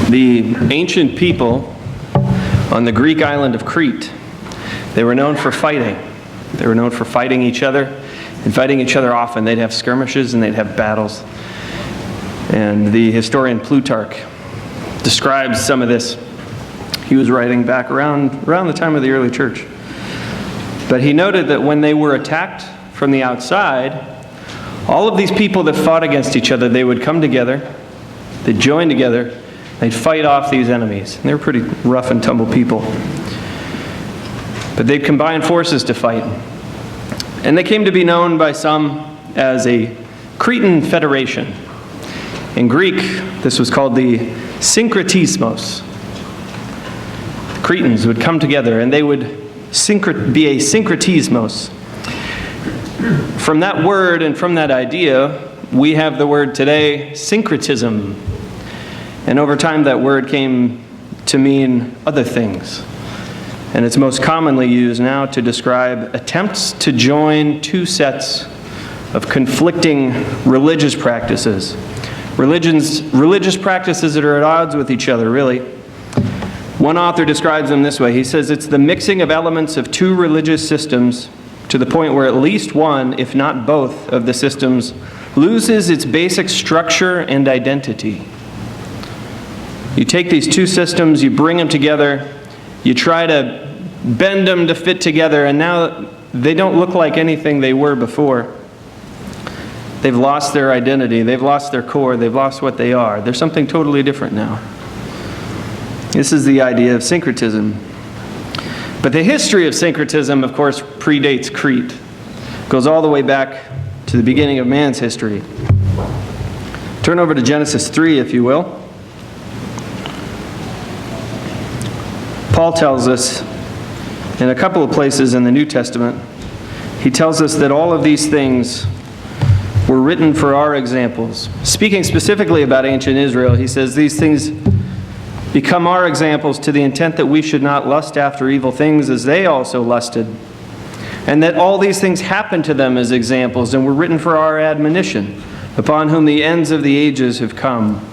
The ancient people on the Greek island of Crete, they were known for fighting. They were known for fighting each other and fighting each other often. They'd have skirmishes and they'd have battles. And the historian Plutarch describes some of this. He was writing back around the time of the early church. But he noted that when they were attacked from the outside, all of these people that fought against each other, they would come together, they'd join together, they'd fight off these enemies. And they were pretty rough and tumble people. But they'd combine forces to fight. And they came to be known by some as a Cretan federation. In Greek, this was called the Syncretismos. The Cretans would come together and they would be a syncretismos. From that word and from that idea, we have the word today, syncretism. And over time that word came to mean other things. And it's most commonly used now to describe attempts to join two sets of conflicting religious practices. Religious practices that are at odds with each other, really. One author describes them this way. He says it's the mixing of elements of two religious systems to the point where at least one, if not both, of the systems loses its basic structure and identity. You take these two systems, you bring them together, you try to bend them to fit together, and now they don't look like anything they were before. They've lost their identity, they've lost their core, they've lost what they are. They're something totally different now. This is the idea of syncretism. But the history of syncretism, of course, predates Crete. It goes all the way back to the beginning of man's history. Turn over to Genesis 3, if you will. Paul tells us in a couple of places in the New Testament, he tells us that all of these things were written for our examples. Speaking specifically about ancient Israel, he says these things become our examples to the intent that we should not lust after evil things as they also lusted, and that all these things happened to them as examples and were written for our admonition, upon whom the ends of the ages have come.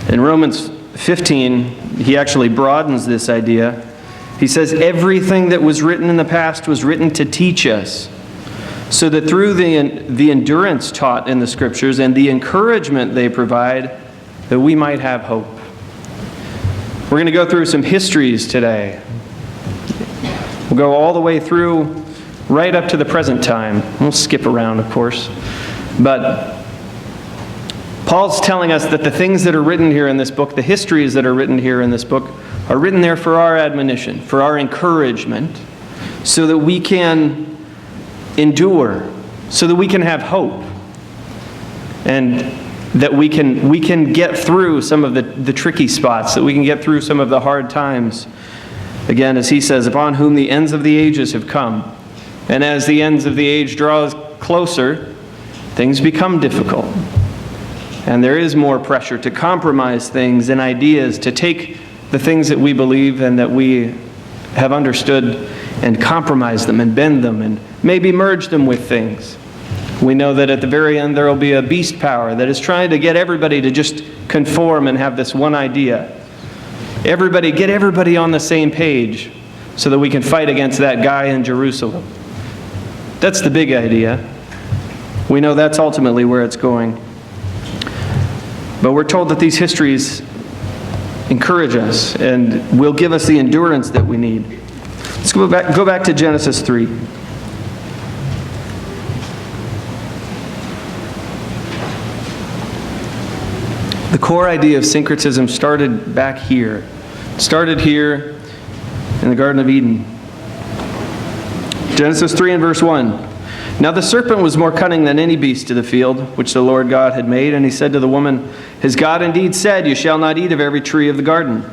In Romans 15, he actually broadens this idea. He says, everything that was written in the past was written to teach us, so that through the endurance taught in the Scriptures and the encouragement they provide, that we might have hope. We're going to go through some histories today. We'll go all the way through, right up to the present time. We'll skip around, of course. But Paul's telling us that the things that are written here in this book, the histories that are written here in this book, are written there for our admonition, for our encouragement, so that we can endure, so that we can have hope, and that we can get through some of the tricky spots, that we can get through some of the hard times. Again, as he says, upon whom the ends of the ages have come. And as the ends of the age draws closer, things become difficult. And there is more pressure to compromise things and ideas, to take the things that we believe and that we have understood and compromise them and bend them and maybe merge them with things. We know that at the very end there will be a beast power that is trying to get everybody to just conform and have this one idea. Get everybody on the same page so that we can fight against that guy in Jerusalem. That's the big idea. We know that's ultimately where it's going. But we're told that these histories encourage us and will give us the endurance that we need. Let's go back to Genesis 3. The core idea of syncretism started back here. It started here in the Garden of Eden. Genesis 3 and verse 1. Now the serpent was more cunning than any beast of the field, which the Lord God had made. And he said to the woman, Has God indeed said, You shall not eat of every tree of the garden?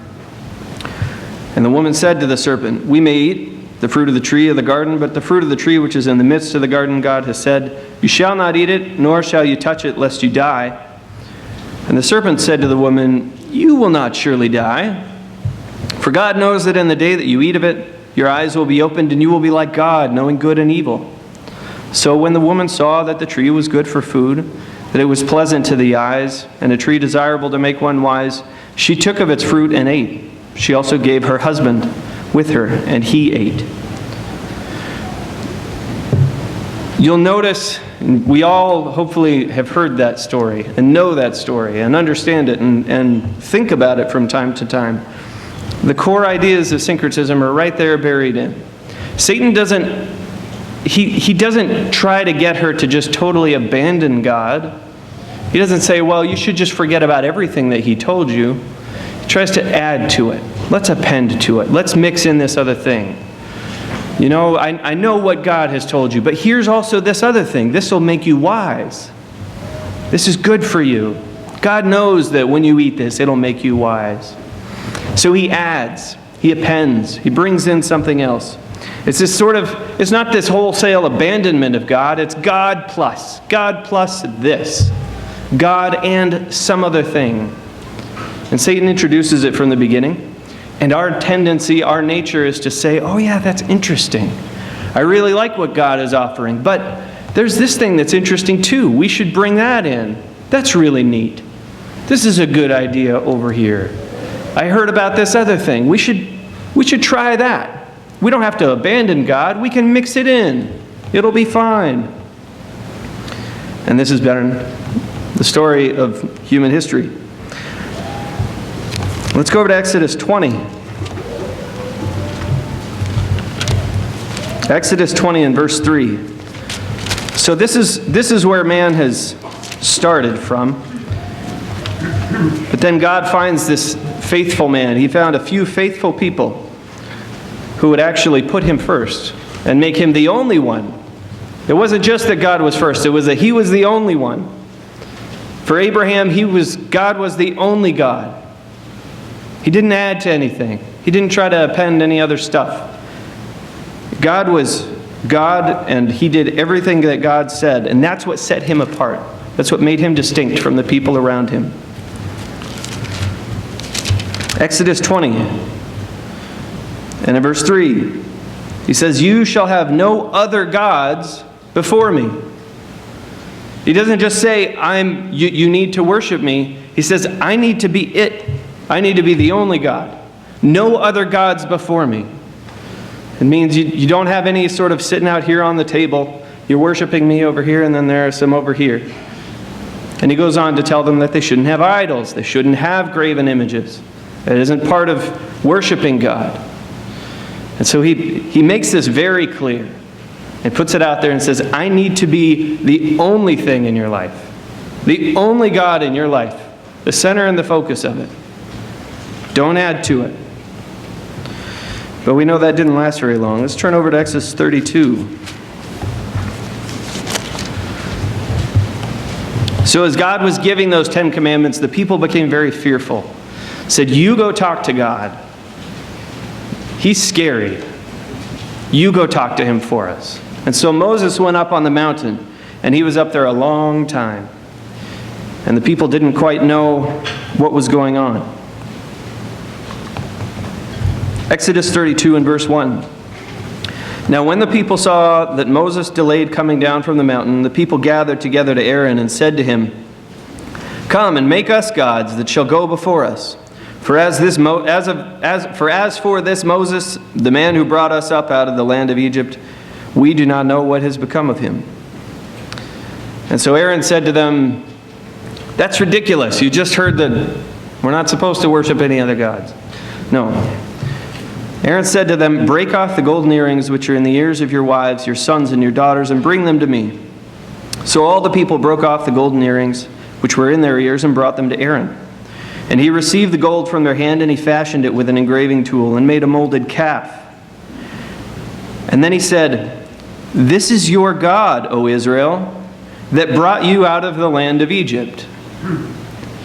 And the woman said to the serpent, We may eat the fruit of the tree of the garden, but the fruit of the tree which is in the midst of the garden, God has said, You shall not eat it, nor shall you touch it, lest you die. And the serpent said to the woman, You will not surely die. For God knows that in the day that you eat of it, your eyes will be opened, and you will be like God, knowing good and evil. So when the woman saw that the tree was good for food, that it was pleasant to the eyes, and a tree desirable to make one wise. She took of its fruit and ate. She also gave her husband with her, and he ate. You'll notice, we all hopefully have heard that story, and know that story, and understand it, and think about it from time to time. The core ideas of syncretism are right there buried in. Satan doesn't He doesn't try to get her to just totally abandon God. He doesn't say, well, you should just forget about everything that he told you. He tries to add to it. Let's append to it. Let's mix in this other thing. You know, I know what God has told you, but here's also this other thing. This will make you wise. This is good for you. God knows that when you eat this, it'll make you wise. So he adds, he appends, he brings in something else. It's this it's not this wholesale abandonment of God. It's God plus this. God and some other thing. And Satan introduces it from the beginning. And our tendency, our nature is to say, oh yeah, that's interesting. I really like what God is offering. But there's this thing that's interesting too. We should bring that in. That's really neat. This is a good idea over here. I heard about this other thing. We should try that. We don't have to abandon God. We can mix it in. It'll be fine. And this has been the story of human history. Let's go over to Exodus 20. Exodus 20 and verse 3. So this is where man has started from. But then God finds this faithful man. He found a few faithful people who would actually put him first and make him the only one. It wasn't just that God was first, it was that he was the only one. For Abraham, God was the only God. He didn't add to anything. He didn't try to append any other stuff. God was God, and he did everything that God said, and that's what set him apart. That's what made him distinct from the people around him. Exodus 20. And in verse 3, he says, you shall have no other gods before me. He doesn't just say, you need to worship me. He says, I need to be it. I need to be the only God. No other gods before me. It means you don't have any sort of sitting out here on the table. You're worshiping me over here, and then there are some over here. And he goes on to tell them that they shouldn't have idols. They shouldn't have graven images. That isn't part of worshiping God. And so he makes this very clear and puts it out there and says, I need to be the only thing in your life. The only God in your life. The center and the focus of it. Don't add to it. But we know that didn't last very long. Let's turn over to Exodus 32. So as God was giving those 10 commandments, the people became very fearful. Said, you go talk to God. He's scary. You go talk to him for us. And so Moses went up on the mountain, and he was up there a long time. And the people didn't quite know what was going on. Exodus 32 and verse 1. Now when the people saw that Moses delayed coming down from the mountain, the people gathered together to Aaron and said to him, come and make us gods that shall go before us. For as for this Moses, the man who brought us up out of the land of Egypt, we do not know what has become of him. And so Aaron said to them, that's ridiculous. You just heard that we're not supposed to worship any other gods. No. Aaron said to them, break off the golden earrings which are in the ears of your wives, your sons and your daughters, and bring them to me. So all the people broke off the golden earrings which were in their ears and brought them to Aaron. And he received the gold from their hand, and he fashioned it with an engraving tool and made a molded calf. And then he said, this is your God, O Israel, that brought you out of the land of Egypt.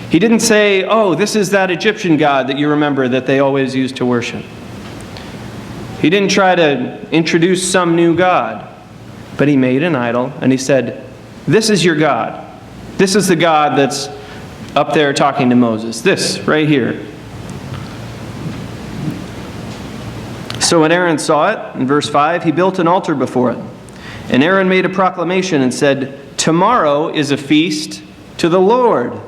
He didn't say, oh, this is that Egyptian God that you remember that they always used to worship. He didn't try to introduce some new God, but he made an idol, and he said, this is your God. This is the God that's up there talking to Moses. This, right here. So when Aaron saw it, in verse 5, he built an altar before it. And Aaron made a proclamation and said, tomorrow is a feast to the Lord.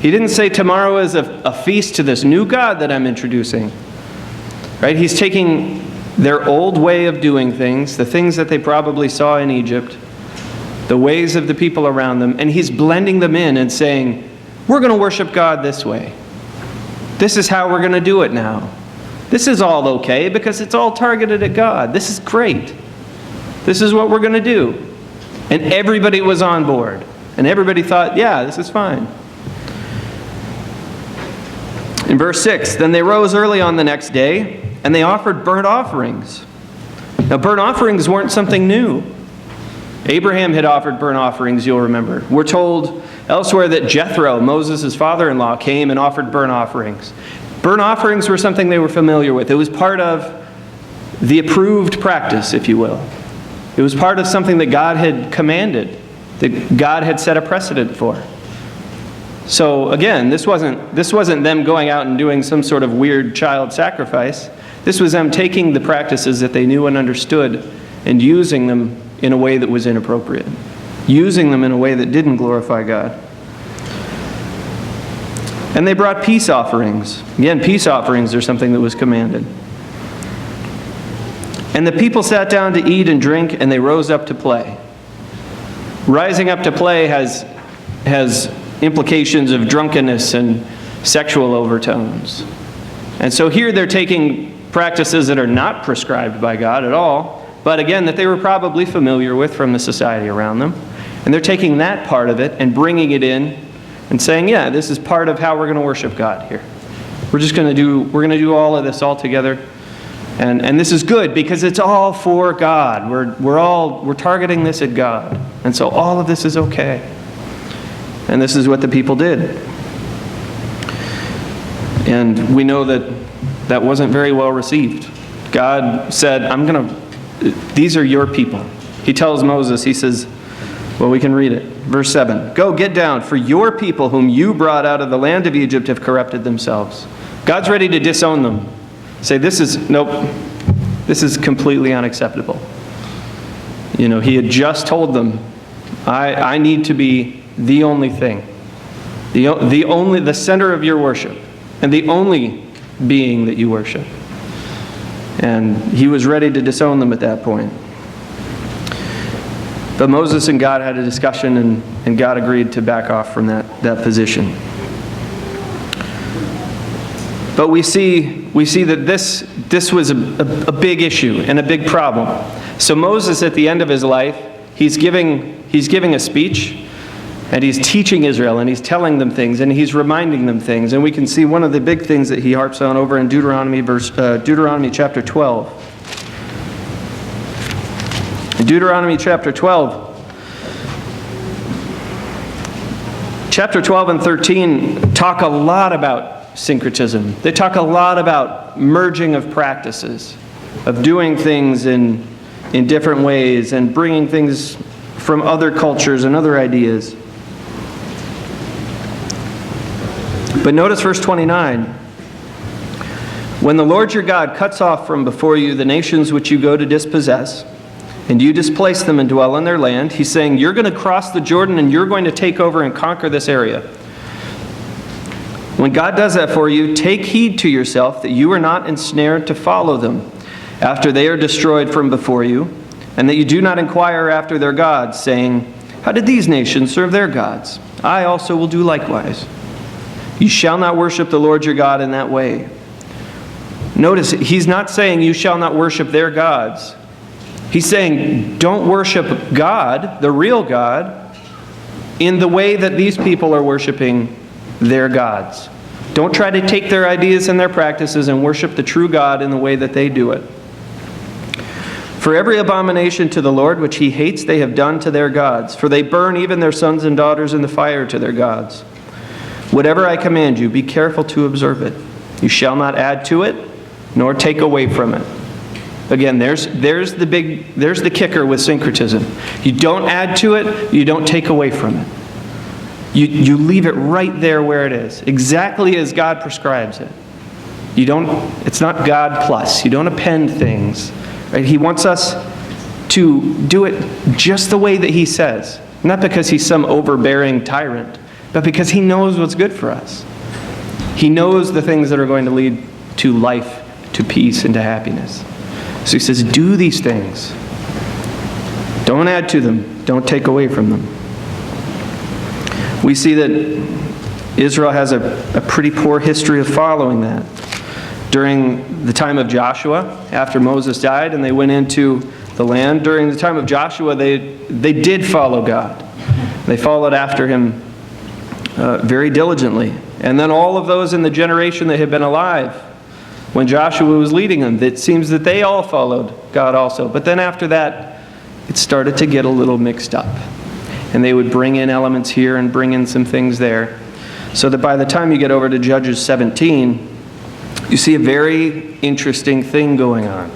He didn't say tomorrow is a feast to this new God that I'm introducing. Right? He's taking their old way of doing things, the things that they probably saw in Egypt, the ways of the people around them, and he's blending them in and saying, we're going to worship God this way. This is how we're going to do it now. This is all okay because it's all targeted at God. This is great. This is what we're going to do. And everybody was on board. And everybody thought, yeah, this is fine. In verse 6, then they rose early on the next day, and they offered burnt offerings. Now, burnt offerings weren't something new. Abraham had offered burnt offerings, you'll remember. We're told elsewhere that Jethro, Moses' father-in-law, came and offered burnt offerings. Burnt offerings were something they were familiar with. It was part of the approved practice, if you will. It was part of something that God had commanded, that God had set a precedent for. So again, this wasn't them going out and doing some sort of weird child sacrifice. This was them taking the practices that they knew and understood and using them in a way that was inappropriate. Using them in a way that didn't glorify God. And they brought peace offerings. Again, peace offerings are something that was commanded. And the people sat down to eat and drink, and they rose up to play. Rising up to play has implications of drunkenness and sexual overtones. And so here they're taking practices that are not prescribed by God at all, but again, that they were probably familiar with from the society around them. And they're taking that part of it and bringing it in and saying, yeah, this is part of how we're going to worship God here. We're going to do all of this all together. And this is good because it's all for God. We're targeting this at God. And so all of this is okay. And this is what the people did. And we know that wasn't very well received. God said, these are your people. He tells Moses, he says, well, we can read it. Verse 7, go get down, for your people whom you brought out of the land of Egypt have corrupted themselves. God's ready to disown them. Say, this is completely unacceptable. He had just told them, I need to be the only thing. The center of your worship. And the only being that you worship. And he was ready to disown them at that point. But Moses and God had a discussion, and God agreed to back off from that position. But we see that this was a big issue and a big problem. So Moses, at the end of his life, he's giving a speech, and he's teaching Israel, and he's telling them things, and he's reminding them things. And we can see one of the big things that he harps on over in Deuteronomy chapter 12. In Deuteronomy chapter 12, chapter 12 and 13 talk a lot about syncretism. They talk a lot about merging of practices, of doing things in different ways and bringing things from other cultures and other ideas. But notice verse 29. When the Lord your God cuts off from before you the nations which you go to dispossess, and you displace them and dwell in their land, he's saying, you're going to cross the Jordan and you're going to take over and conquer this area. When God does that for you, take heed to yourself that you are not ensnared to follow them after they are destroyed from before you, and that you do not inquire after their gods, saying, how did these nations serve their gods? I also will do likewise. You shall not worship the Lord your God in that way. Notice, he's not saying you shall not worship their gods. He's saying don't worship God, the real God, in the way that these people are worshiping their gods. Don't try to take their ideas and their practices and worship the true God in the way that they do it. For every abomination to the Lord which he hates they have done to their gods, for they burn even their sons and daughters in the fire to their gods. Whatever I command you, be careful to observe it. You shall not add to it, nor take away from it. Again, there's the kicker with syncretism. You don't add to it, you don't take away from it. You leave it right there where it is, exactly as God prescribes it. It's not God plus. You don't append things. Right? He wants us to do it just the way that he says. Not because he's some overbearing tyrant, but because he knows what's good for us. He knows the things that are going to lead to life, to peace, and to happiness. So he says, do these things. Don't add to them. Don't take away from them. We see that Israel has a pretty poor history of following that. During the time of Joshua, after Moses died and they went into the land, during the time of Joshua, they did follow God. They followed after him very diligently. And then all of those in the generation that had been alive when Joshua was leading them, it seems that they all followed God also. But then after that, it started to get a little mixed up. And they would bring in elements here and bring in some things there. So that by the time you get over to Judges 17, you see a very interesting thing going on.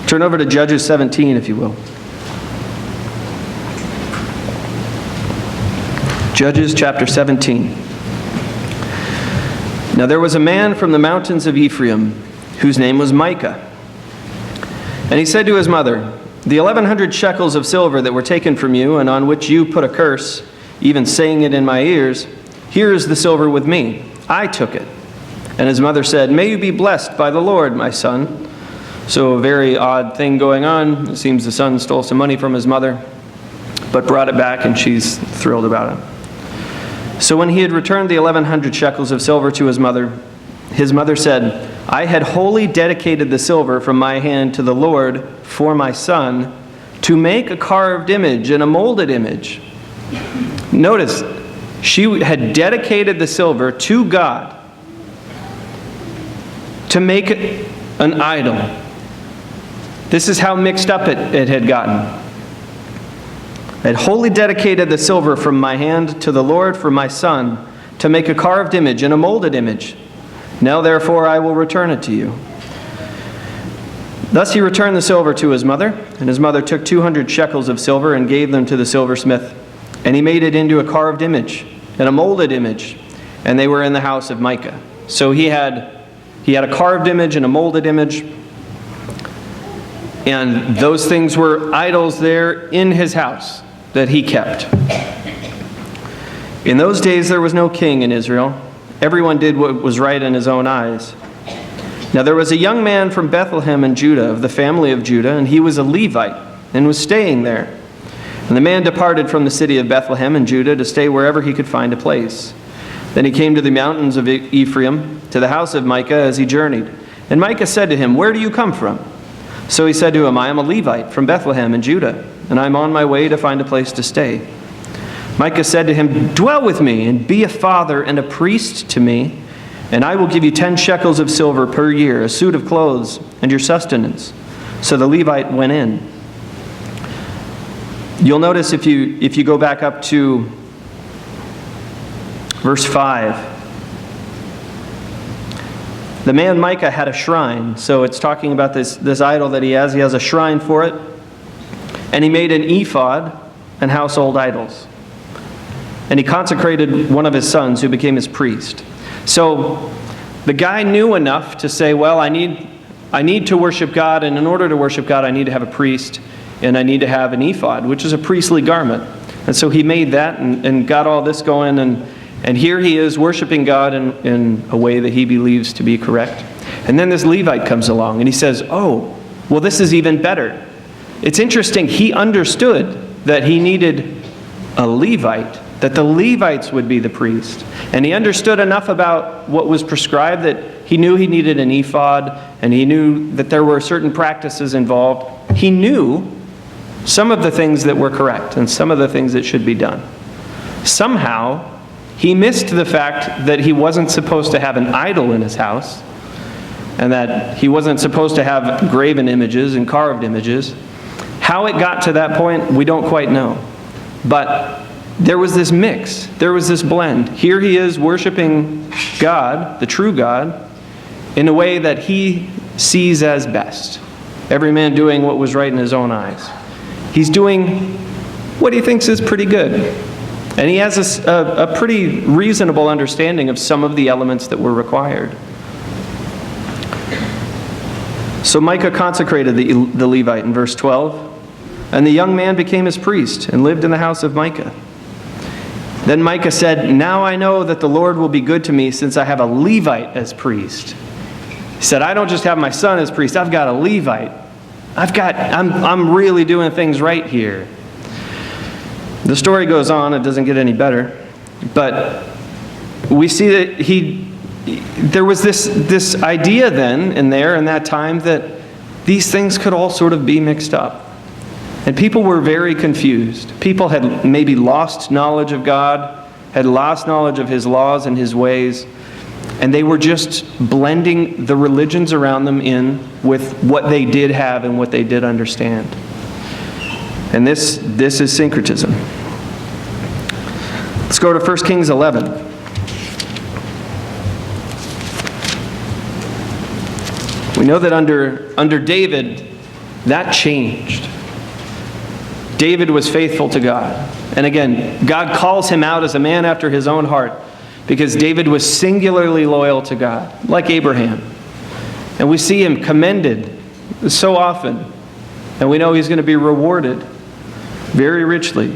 Turn over to Judges 17, if you will. Judges chapter 17. Now there was a man from the mountains of Ephraim whose name was Micah. And he said to his mother, the 1,100 shekels of silver that were taken from you and on which you put a curse, even saying it in my ears, here is the silver with me. I took it. And his mother said, may you be blessed by the Lord, my son. So a very odd thing going on. It seems the son stole some money from his mother, but brought it back, and she's thrilled about it. So when he had returned the 1,100 shekels of silver to his mother said, I had wholly dedicated the silver from my hand to the Lord for my son to make a carved image and a molded image. Notice, she had dedicated the silver to God to make it an idol. This is how mixed up it had gotten. I had wholly dedicated the silver from my hand to the Lord for my son to make a carved image and a molded image. Now therefore I will return it to you. Thus he returned the silver to his mother, and his mother took 200 shekels of silver and gave them to the silversmith. And he made it into a carved image and a molded image, and they were in the house of Micah. So he had a carved image and a molded image, and those things were idols there in his house that he kept. In those days there was no king in Israel. Everyone did what was right in his own eyes. Now there was a young man from Bethlehem in Judah, of the family of Judah, and he was a Levite and was staying there. And the man departed from the city of Bethlehem in Judah to stay wherever he could find a place. Then he came to the mountains of Ephraim, to the house of Micah as he journeyed. And Micah said to him, where do you come from? So he said to him, I am a Levite from Bethlehem in Judah, and I am on my way to find a place to stay. Micah said to him, dwell with me, and be a father and a priest to me, and I will give you 10 shekels of silver per year, a suit of clothes, and your sustenance. So the Levite went in. You'll notice if you go back up to verse 5, the man Micah had a shrine. So it's talking about this idol that he has. He has a shrine for it. And he made an ephod and household idols. And he consecrated one of his sons who became his priest. So the guy knew enough to say, well, I need to worship God, and in order to worship God, I need to have a priest, and I need to have an ephod, which is a priestly garment. And so he made that and got all this going, and here he is worshiping God in a way that he believes to be correct. And then this Levite comes along, and he says, oh, well, this is even better. It's interesting, he understood that he needed a Levite, that the Levites would be the priest. And he understood enough about what was prescribed that he knew he needed an ephod, and he knew that there were certain practices involved. He knew some of the things that were correct and some of the things that should be done. Somehow, he missed the fact that he wasn't supposed to have an idol in his house, and that he wasn't supposed to have graven images and carved images. How it got to that point, we don't quite know. But there was this mix. There was this blend. Here he is worshiping God, the true God, in a way that he sees as best. Every man doing what was right in his own eyes. He's doing what he thinks is pretty good. And he has a pretty reasonable understanding of some of the elements that were required. So Micah consecrated the Levite in verse 12. And the young man became his priest and lived in the house of Micah. Then Micah said, "Now I know that the Lord will be good to me, since I have a Levite as priest." He said, "I don't just have my son as priest, I've got a Levite. I'm really doing things right here." The story goes on, it doesn't get any better. But we see that there was this idea then and there in that time that these things could all sort of be mixed up. And people were very confused. People had maybe lost knowledge of God, had lost knowledge of His laws and His ways, and they were just blending the religions around them in with what they did have and what they did understand. And this is syncretism. Let's go to 1 Kings 11. We know that under David, that changed. David was faithful to God. And again, God calls him out as a man after His own heart because David was singularly loyal to God, like Abraham. And we see him commended so often. And we know he's going to be rewarded very richly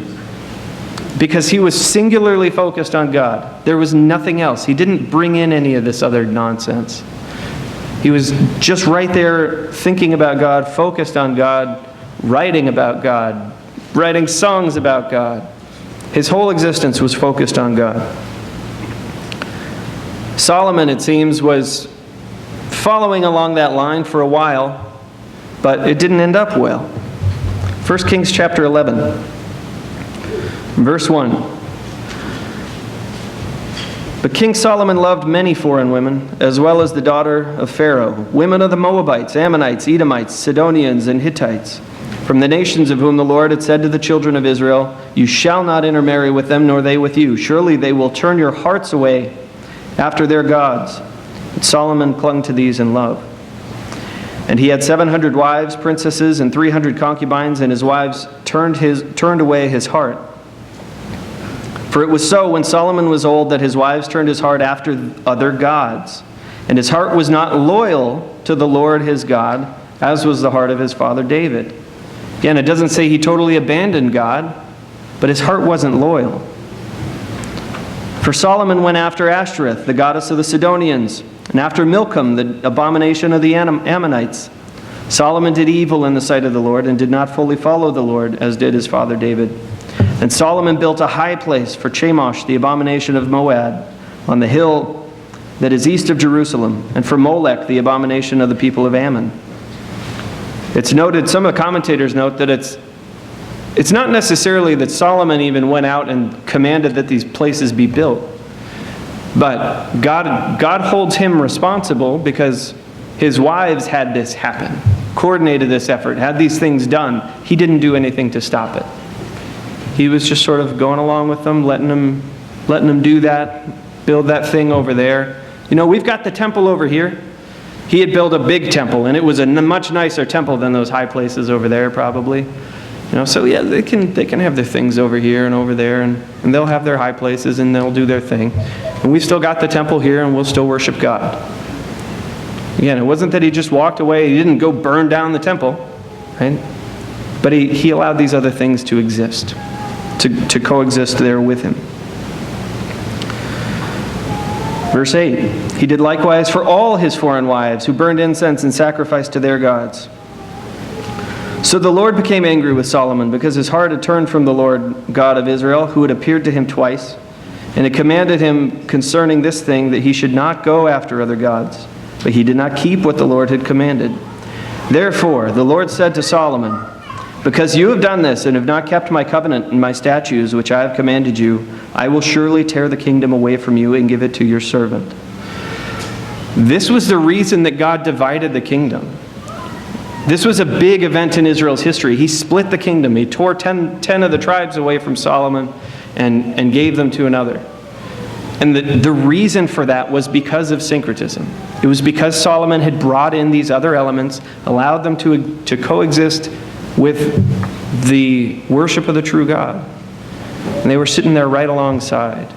because he was singularly focused on God. There was nothing else. He didn't bring in any of this other nonsense. He was just right there thinking about God, focused on God, writing about God, writing songs about God. His whole existence was focused on God. Solomon, it seems, was following along that line for a while, but it didn't end up well. 1 Kings chapter 11, verse 1. But King Solomon loved many foreign women, as well as the daughter of Pharaoh, women of the Moabites, Ammonites, Edomites, Sidonians, and Hittites, from the nations of whom the Lord had said to the children of Israel, "You shall not intermarry with them, nor they with you. Surely they will turn your hearts away after their gods." But Solomon clung to these in love. And he had 700 wives, princesses, and 300 concubines, and his wives turned away his heart. For it was so when Solomon was old that his wives turned his heart after other gods. And his heart was not loyal to the Lord his God, as was the heart of his father David. Again, it doesn't say he totally abandoned God, but his heart wasn't loyal. For Solomon went after Ashtoreth, the goddess of the Sidonians, and after Milcom, the abomination of the Ammonites. Solomon did evil in the sight of the Lord and did not fully follow the Lord, as did his father David. And Solomon built a high place for Chemosh, the abomination of Moab, on the hill that is east of Jerusalem, and for Molech, the abomination of the people of Ammon. It's noted, some of the commentators note that it's not necessarily that Solomon even went out and commanded that these places be built. But God holds him responsible because his wives had this happen, coordinated this effort, had these things done. He didn't do anything to stop it. He was just sort of going along with them, letting them do that, build that thing over there. You know, we've got the temple over here. He had built a big temple, and it was a much nicer temple than those high places over there, probably. You know, so yeah, they can have their things over here and over there, and they'll have their high places, and they'll do their thing. And we've still got the temple here, and we'll still worship God. Again, it wasn't that he just walked away. He didn't go burn down the temple, right? But he allowed these other things to exist, to coexist there with him. Verse 8, he did likewise for all his foreign wives who burned incense and sacrificed to their gods. So the Lord became angry with Solomon because his heart had turned from the Lord God of Israel, who had appeared to him twice, and had commanded him concerning this thing that he should not go after other gods. But he did not keep what the Lord had commanded. Therefore the Lord said to Solomon, "Because you have done this and have not kept my covenant and my statutes which I have commanded you, I will surely tear the kingdom away from you and give it to your servant." This was the reason that God divided the kingdom. This was a big event in Israel's history. He split the kingdom. He tore 10 of the tribes away from Solomon and gave them to another. And the reason for that was because of syncretism. It was because Solomon had brought in these other elements, allowed them to coexist with the worship of the true God. And they were sitting there right alongside.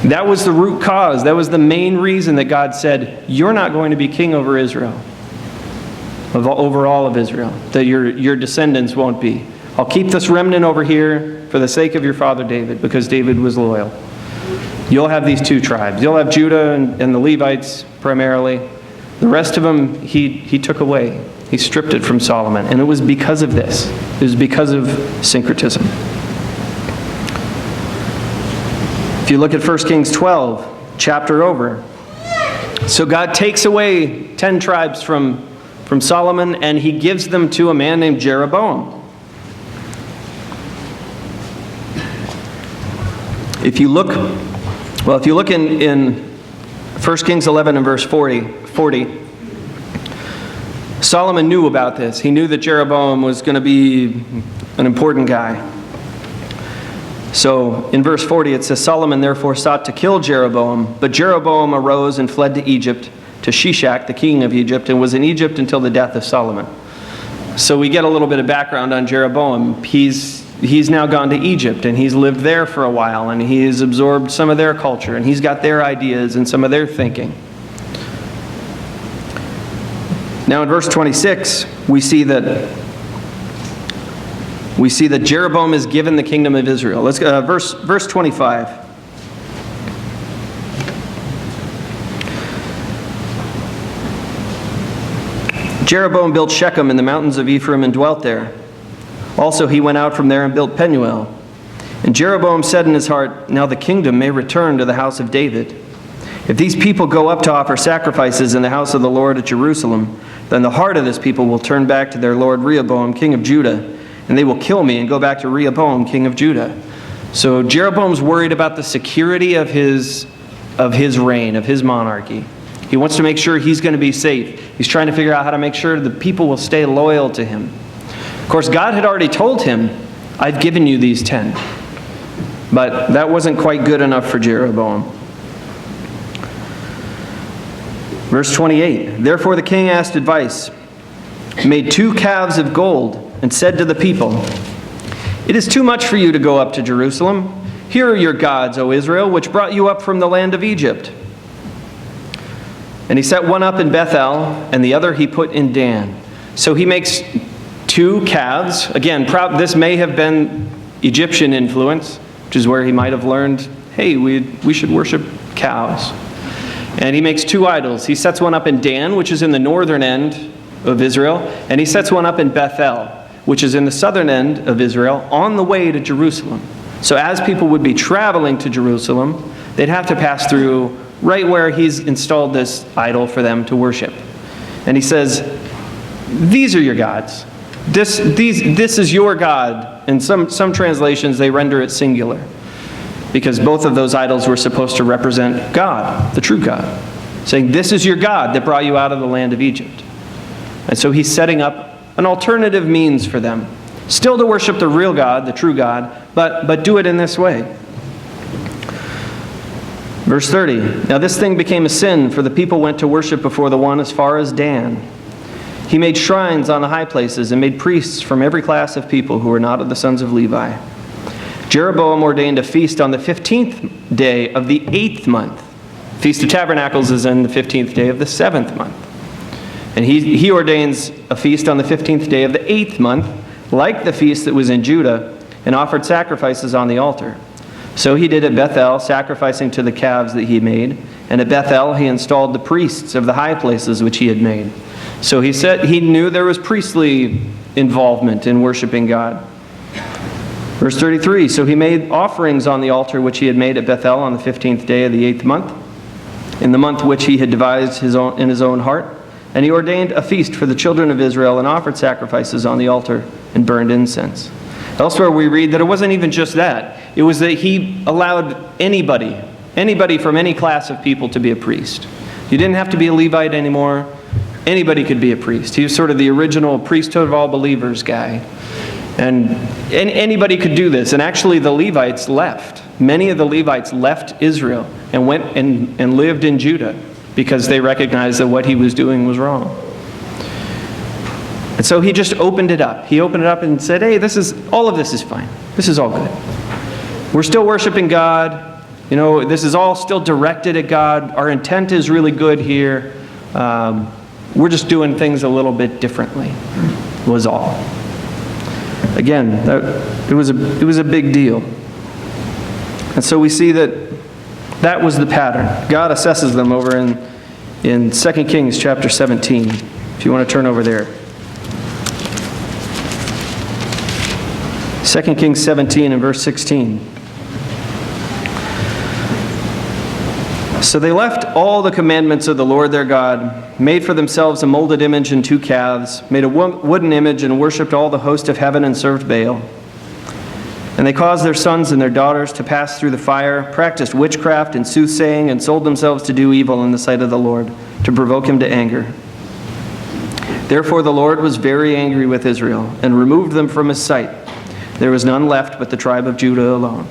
That was the root cause. That was the main reason that God said, "You're not going to be king over Israel." over all of Israel, that your descendants won't be. I'll keep this remnant over here for the sake of your father David, because David was loyal. You'll have these two tribes. You'll have Judah and the Levites primarily. The rest of them he took away. He stripped it from Solomon. And it was because of this. It was because of syncretism. If you look at 1 Kings 12, chapter over. So God takes away 10 tribes from Solomon, and he gives them to a man named Jeroboam. If you look in 1 Kings 11 and verse 40, Solomon knew about this. He knew that Jeroboam was going to be an important guy. So in verse 40 it says, Solomon therefore sought to kill Jeroboam, but Jeroboam arose and fled to Egypt, to Shishak, the king of Egypt, and was in Egypt until the death of Solomon. So we get a little bit of background on Jeroboam. He's now gone to Egypt, and he's lived there for a while, and he's absorbed some of their culture, and he's got their ideas and some of their thinking. Now in verse 26, we see that Jeroboam is given the kingdom of Israel. Let's go verse 25. Jeroboam built Shechem in the mountains of Ephraim and dwelt there. Also he went out from there and built Penuel. And Jeroboam said in his heart, now the kingdom may return to the house of David. If these people go up to offer sacrifices in the house of the Lord at Jerusalem, then the heart of this people will turn back to their lord Rehoboam, king of Judah, and they will kill me and go back to Rehoboam, king of Judah. So Jeroboam's worried about the security of his reign, of his monarchy. He wants to make sure he's going to be safe. He's trying to figure out how to make sure the people will stay loyal to him. Of course, God had already told him, I've given you these 10. But that wasn't quite good enough for Jeroboam. Verse 28, therefore the king asked advice, made 2 calves of gold, and said to the people, it is too much for you to go up to Jerusalem. Here are your gods, O Israel, which brought you up from the land of Egypt. And he set one up in Bethel, and the other he put in Dan. So he makes 2 calves. Again, this may have been Egyptian influence, which is where he might have learned, hey, we should worship cows. And he makes 2 idols. He sets one up in Dan, which is in the northern end of Israel, and he sets one up in Bethel, which is in the southern end of Israel, on the way to Jerusalem. So as people would be traveling to Jerusalem, they'd have to pass through right where he's installed this idol for them to worship. And he says, these are your gods. This is your God. In some translations, they render it singular, because both of those idols were supposed to represent God, the true God, saying, this is your God that brought you out of the land of Egypt. And so he's setting up an alternative means for them, still to worship the real God, the true God, but do it in this way. Verse 30, now this thing became a sin, for the people went to worship before the one as far as Dan. He made shrines on the high places and made priests from every class of people who were not of the sons of Levi. Jeroboam ordained a feast on the 15th day of the 8th month. Feast of Tabernacles is on the 15th day of the 7th month. And he ordains a feast on the 15th day of the 8th month, like the feast that was in Judah, and offered sacrifices on the altar. So he did at Bethel, sacrificing to the calves that he made. And at Bethel he installed the priests of the high places which he had made. So he said he knew there was priestly involvement in worshiping God. Verse 33, so he made offerings on the altar which he had made at Bethel on the 15th day of the 8th month, in the month which he had devised in his own heart. And he ordained a feast for the children of Israel and offered sacrifices on the altar and burned incense. Elsewhere we read that it wasn't even just that. It was that he allowed anybody from any class of people to be a priest. You didn't have to be a Levite anymore. Anybody could be a priest. He was sort of the original priesthood of all believers guy. And anybody could do this. And actually the Levites left. Many of the Levites left Israel and went and lived in Judah because they recognized that what he was doing was wrong. And so he just opened it up. He opened it up and said, hey, all of this is fine. This is all good. We're still worshiping God. This is all still directed at God. Our intent is really good here. We're just doing things a little bit differently, was all. Again, it was a big deal. And so we see that was the pattern. God assesses them over in 2 Kings chapter 17, if you want to turn over there. 2 Kings 17 and verse 16. So they left all the commandments of the Lord their God, made for themselves a molded image and 2 calves, made a wooden image and worshipped all the host of heaven and served Baal. And they caused their sons and their daughters to pass through the fire, practiced witchcraft and soothsaying, and sold themselves to do evil in the sight of the Lord, to provoke him to anger. Therefore the Lord was very angry with Israel, and removed them from his sight. There was none left but the tribe of Judah alone.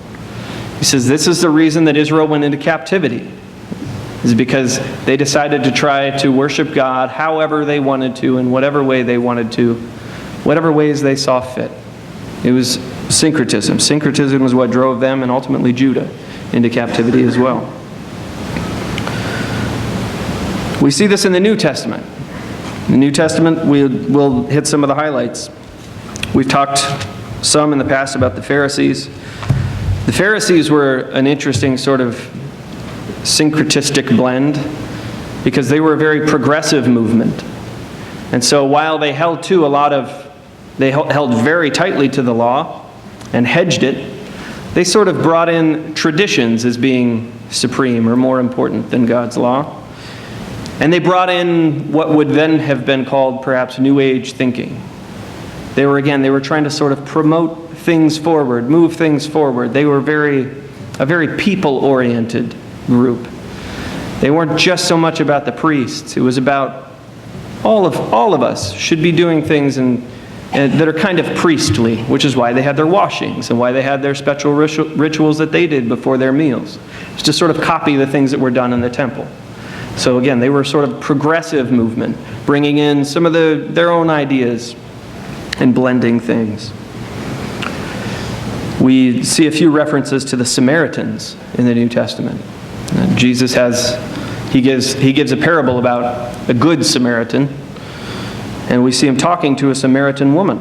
He says this is the reason that Israel went into captivity, is because they decided to try to worship God however they wanted to, in whatever way they wanted to, whatever ways they saw fit. It was syncretism. Syncretism was what drove them and ultimately Judah into captivity as well. We see this in the New Testament. In the New Testament, we'll hit some of the highlights. We've talked some in the past about the Pharisees. The Pharisees were an interesting sort of syncretistic blend because they were a very progressive movement. And so while they held very tightly to the law and hedged it, they sort of brought in traditions as being supreme or more important than God's law. And they brought in what would then have been called perhaps New Age thinking. They were trying to sort of promote things forward, move things forward. They were a very people-oriented group. They weren't just so much about the priests. It was about all of us should be doing things and that are kind of priestly, which is why they had their washings and why they had their special rituals that they did before their meals. It's to sort of copy the things that were done in the temple. So again, they were sort of progressive movement, bringing in some of their own ideas and blending things. We see a few references to the Samaritans in the New Testament. Jesus gives a parable about a good Samaritan, and we see him talking to a Samaritan woman.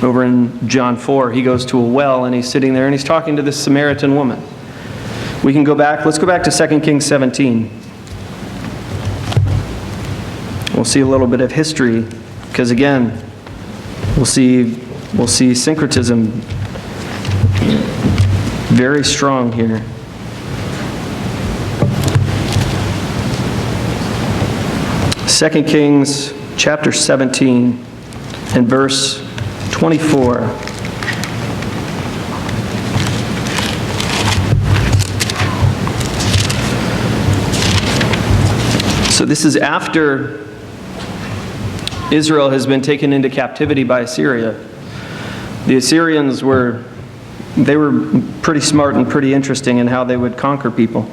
Over in John 4, he goes to a well and he's sitting there and he's talking to this Samaritan woman. Let's go back to 2 Kings 17. We'll see a little bit of history, because again, we'll see syncretism very strong here. 2 Kings chapter 17 and verse 24. So this is after Israel has been taken into captivity by Assyria. The Assyrians were pretty smart and pretty interesting in how they would conquer people.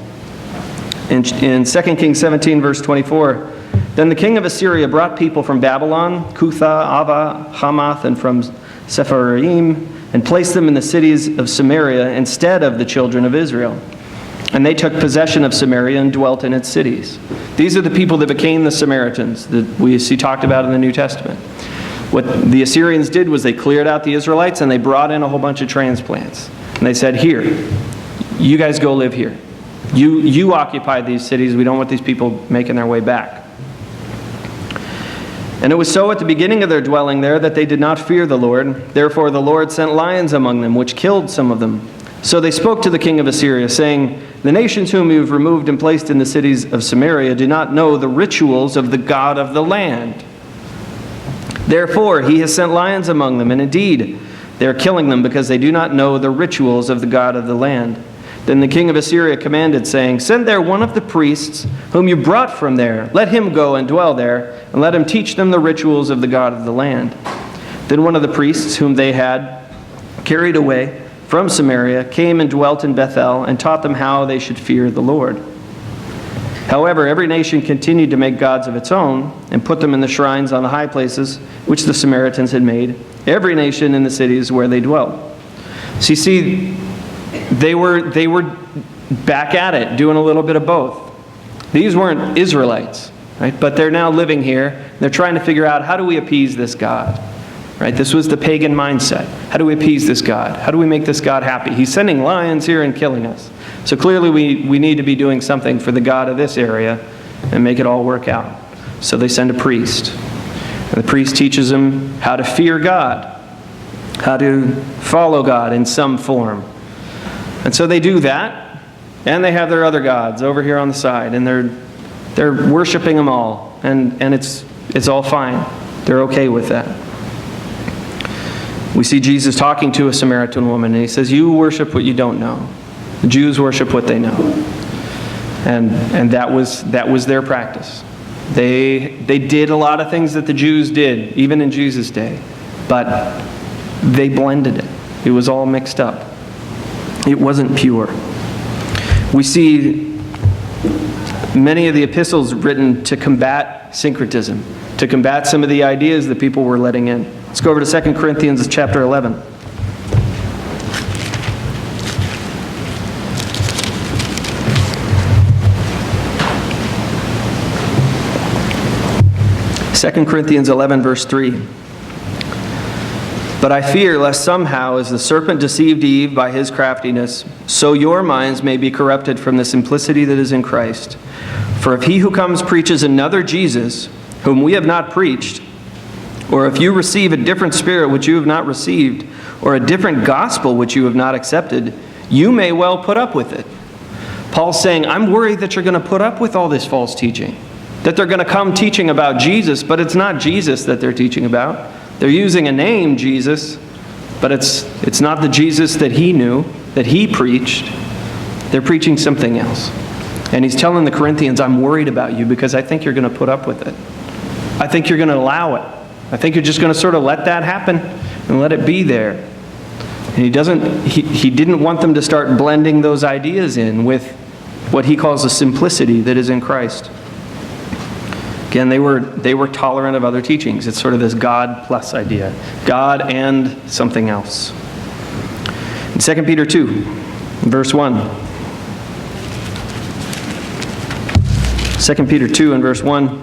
In 2 Kings 17, verse 24, then the king of Assyria brought people from Babylon, Cutha, Ava, Hamath, and from Sepharvaim, and placed them in the cities of Samaria instead of the children of Israel. And they took possession of Samaria and dwelt in its cities. These are the people that became the Samaritans that we see talked about in the New Testament. What the Assyrians did was they cleared out the Israelites and they brought in a whole bunch of transplants. And they said, here, you guys go live here. You occupy these cities. We don't want these people making their way back. And it was so at the beginning of their dwelling there that they did not fear the Lord. Therefore the Lord sent lions among them, which killed some of them. So they spoke to the king of Assyria, saying, the nations whom you have removed and placed in the cities of Samaria do not know the rituals of the God of the land. Therefore he has sent lions among them, and indeed they are killing them because they do not know the rituals of the God of the land. Then the king of Assyria commanded, saying, send there one of the priests whom you brought from there. Let him go and dwell there, and let him teach them the rituals of the God of the land. Then one of the priests whom they had carried away from Samaria came and dwelt in Bethel and taught them how they should fear the Lord. However, every nation continued to make gods of its own and put them in the shrines on the high places which the Samaritans had made, every nation in the cities where they dwelt. So you see, they were back at it, doing a little bit of both. These weren't Israelites. right? But they're now living here. They're trying to figure out, how do we appease this God? Right? This was the pagan mindset. How do we appease this God? How do we make this God happy? He's sending lions here and killing us. So clearly we need to be doing something for the God of this area and make it all work out. So they send a priest. And the priest teaches them how to fear God, how to follow God in some form. And so they do that, and they have their other gods over here on the side, and they're worshiping them all, and it's all fine. They're okay with that. We see Jesus talking to a Samaritan woman, and he says, "You worship what you don't know. The Jews worship what they know." And that was their practice. They did a lot of things that the Jews did, even in Jesus' day, but they blended it. It was all mixed up. It wasn't pure. We see many of the epistles written to combat syncretism, to combat some of the ideas that people were letting in. Let's go over to 2 Corinthians chapter 11. Second Corinthians 11, verse 3. "But I fear lest somehow, as the serpent deceived Eve by his craftiness, so your minds may be corrupted from the simplicity that is in Christ. For if he who comes preaches another Jesus, whom we have not preached, or if you receive a different spirit which you have not received, or a different gospel which you have not accepted, you may well put up with it." Paul's saying, I'm worried that you're going to put up with all this false teaching. That they're going to come teaching about Jesus, but it's not Jesus that they're teaching about. They're using a name, Jesus, but it's not the Jesus that he knew, that he preached. They're preaching something else. And he's telling the Corinthians, I'm worried about you because I think you're going to put up with it. I think you're going to allow it. I think you're just going to sort of let that happen and let it be there. And he didn't want them to start blending those ideas in with what he calls the simplicity that is in Christ. Again, they were tolerant of other teachings. It's sort of this God plus idea. God and something else. In 2 Peter 2, verse 1. 2 Peter 2 and verse 1.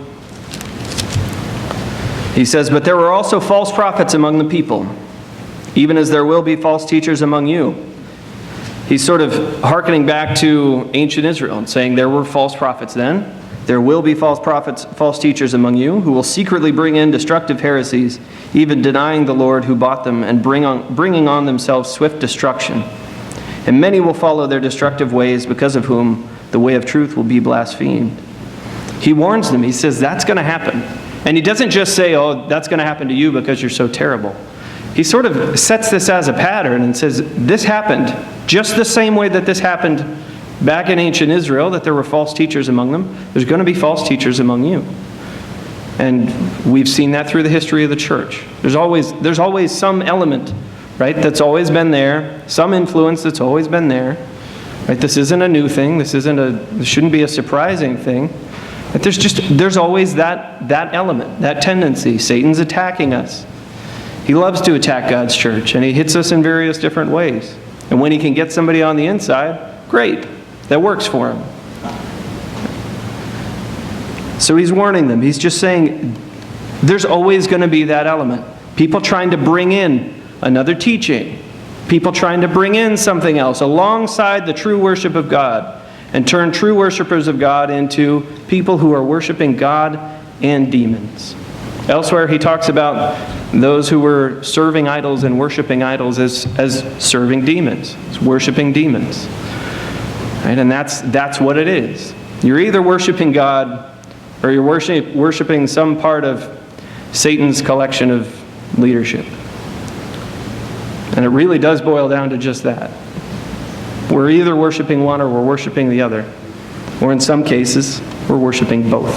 He says, "But there were also false prophets among the people, even as there will be false teachers among you." He's sort of hearkening back to ancient Israel and saying there were false prophets then. There will be false prophets, false teachers among you, who will secretly bring in destructive heresies, even denying the Lord who bought them, and bringing on themselves swift destruction. And many will follow their destructive ways, because of whom the way of truth will be blasphemed. He warns them. He says that's going to happen. And he doesn't just say, oh, that's going to happen to you because you're so terrible. He sort of sets this as a pattern and says, this happened just the same way that this happened back in ancient Israel, that there were false teachers among them. There's going to be false teachers among you. And we've seen that through the history of the church. There's always some element, right, that's always been there, some influence that's always been there. Right? This isn't a new thing. This shouldn't be a surprising thing. But there's always that element, that tendency. Satan's attacking us. He loves to attack God's church, and he hits us in various different ways. And when he can get somebody on the inside, great. That works for him. So he's warning them. He's just saying there's always going to be that element. People trying to bring in another teaching. People trying to bring in something else alongside the true worship of God, and turn true worshipers of God into people who are worshiping God and demons. Elsewhere, he talks about those who were serving idols and worshiping idols as serving demons, as worshiping demons. Right? And that's what it is. You're either worshiping God or you're worshiping some part of Satan's collection of leadership. And it really does boil down to just that. We're either worshiping one or we're worshiping the other. Or in some cases, we're worshiping both.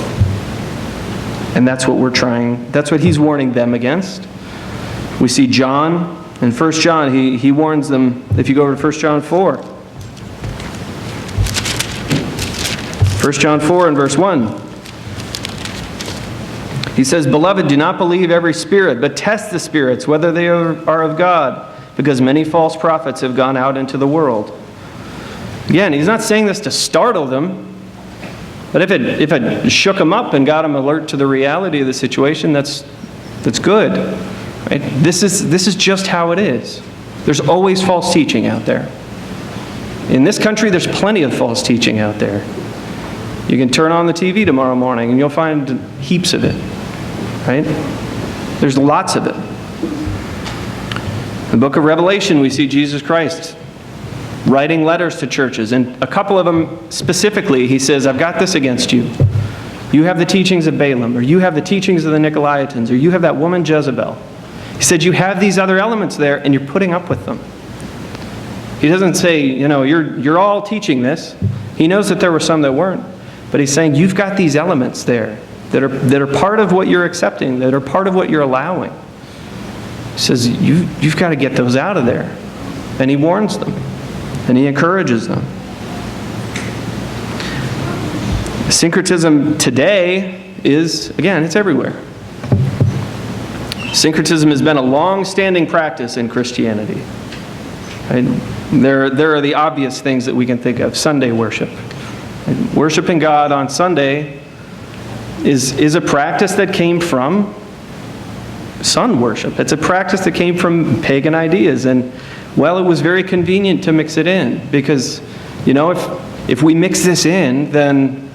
And that's what he's warning them against. We see John, in 1 John, he warns them, if you go over to 1 John 4. 1 John 4 and verse 1. He says, "Beloved, do not believe every spirit, but test the spirits, whether they are of God, because many false prophets have gone out into the world." Again, he's not saying this to startle them. But if it shook them up and got them alert to the reality of the situation, that's good. Right? This is just how it is. There's always false teaching out there. In this country, there's plenty of false teaching out there. You can turn on the TV tomorrow morning and you'll find heaps of it. Right? There's lots of it. In the book of Revelation, we see Jesus Christ writing letters to churches. And a couple of them specifically, he says, I've got this against you. You have the teachings of Balaam, or you have the teachings of the Nicolaitans, or you have that woman Jezebel. He said, you have these other elements there, and you're putting up with them. He doesn't say, you're all teaching this. He knows that there were some that weren't. But he's saying, you've got these elements there that are part of what you're accepting, that are part of what you're allowing. He says, you've got to get those out of there. And he warns them. And he encourages them. Syncretism today is, again, it's everywhere. Syncretism has been a long-standing practice in Christianity. Right? There are the obvious things that we can think of. Sunday worship. And worshiping God on Sunday is a practice that came from sun worship. It's a practice that came from pagan ideas. And, well, it was very convenient to mix it in. Because, if we mix this in, then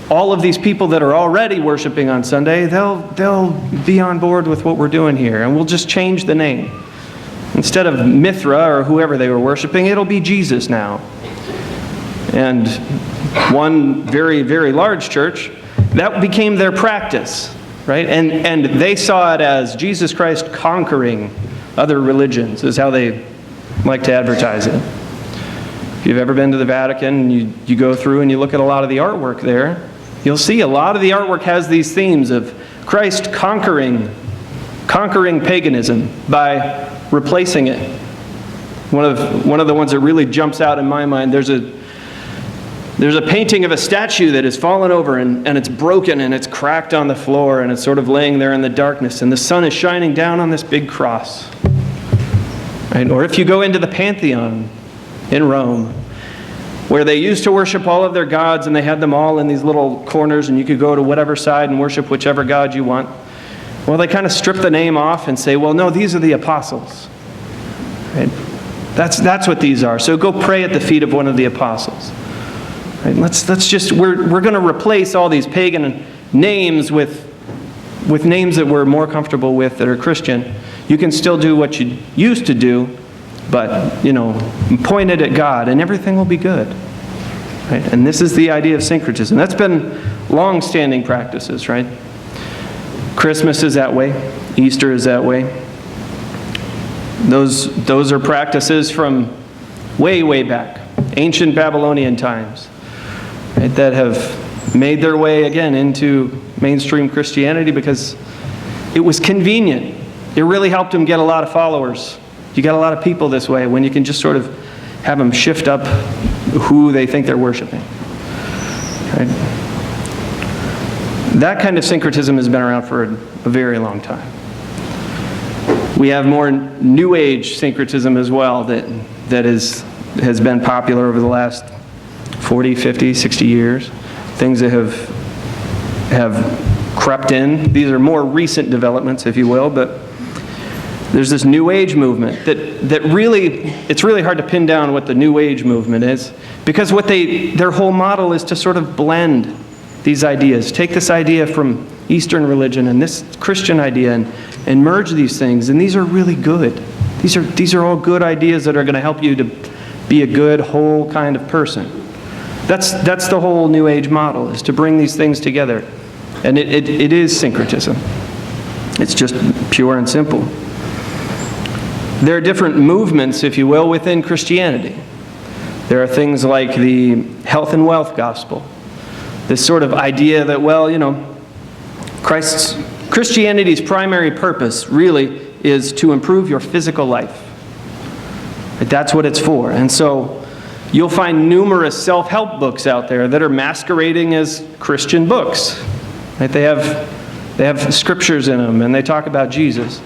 all of these people that are already worshiping on Sunday, they'll be on board with what we're doing here. And we'll just change the name. Instead of Mithra or whoever they were worshiping, it'll be Jesus now. And one very, very large church, that became their practice, right? And they saw it as Jesus Christ conquering other religions, is how they like to advertise it. If you've ever been to the Vatican, you go through and you look at a lot of the artwork there, you'll see a lot of the artwork has these themes of Christ conquering paganism by replacing it. One of the ones that really jumps out in my mind, there's a painting of a statue that has fallen over and it's broken and it's cracked on the floor and it's sort of laying there in the darkness and the sun is shining down on this big cross. Right? Or if you go into the Pantheon in Rome, where they used to worship all of their gods and they had them all in these little corners and you could go to whatever side and worship whichever god you want. Well, they kind of strip the name off and say, well, no, these are the apostles. Right? That's what these are. So go pray at the feet of one of the apostles. Right? We're going to replace all these pagan names with names that we're more comfortable with that are Christian. You can still do what you used to do, but, point it at God and everything will be good. Right? And this is the idea of syncretism. That's been long-standing practices, right? Christmas is that way. Easter is that way. Those are practices from way, way back, ancient Babylonian times, right, that have made their way again into mainstream Christianity because it was convenient. It really helped them get a lot of followers. You get a lot of people this way when you can just sort of have them shift up who they think they're worshiping. Right? That kind of syncretism has been around for a very long time. We have more New Age syncretism as well that has been popular over the last 40, 50, 60 years. Things that have crept in. These are more recent developments, if you will, but there's this New Age movement that really, it's really hard to pin down what the New Age movement is, because their whole model is to sort of blend these ideas. Take this idea from Eastern religion and this Christian idea and merge these things. And these are really good. These are all good ideas that are going to help you to be a good, whole kind of person. That's the whole New Age model, is to bring these things together. And it is syncretism. It's just pure and simple. There are different movements, if you will, within Christianity. There are things like the health and wealth gospel. This sort of idea that, Christianity's primary purpose really is to improve your physical life. Right? That's what it's for. And so you'll find numerous self-help books out there that are masquerading as Christian books. Right? They have scriptures in them and they talk about Jesus.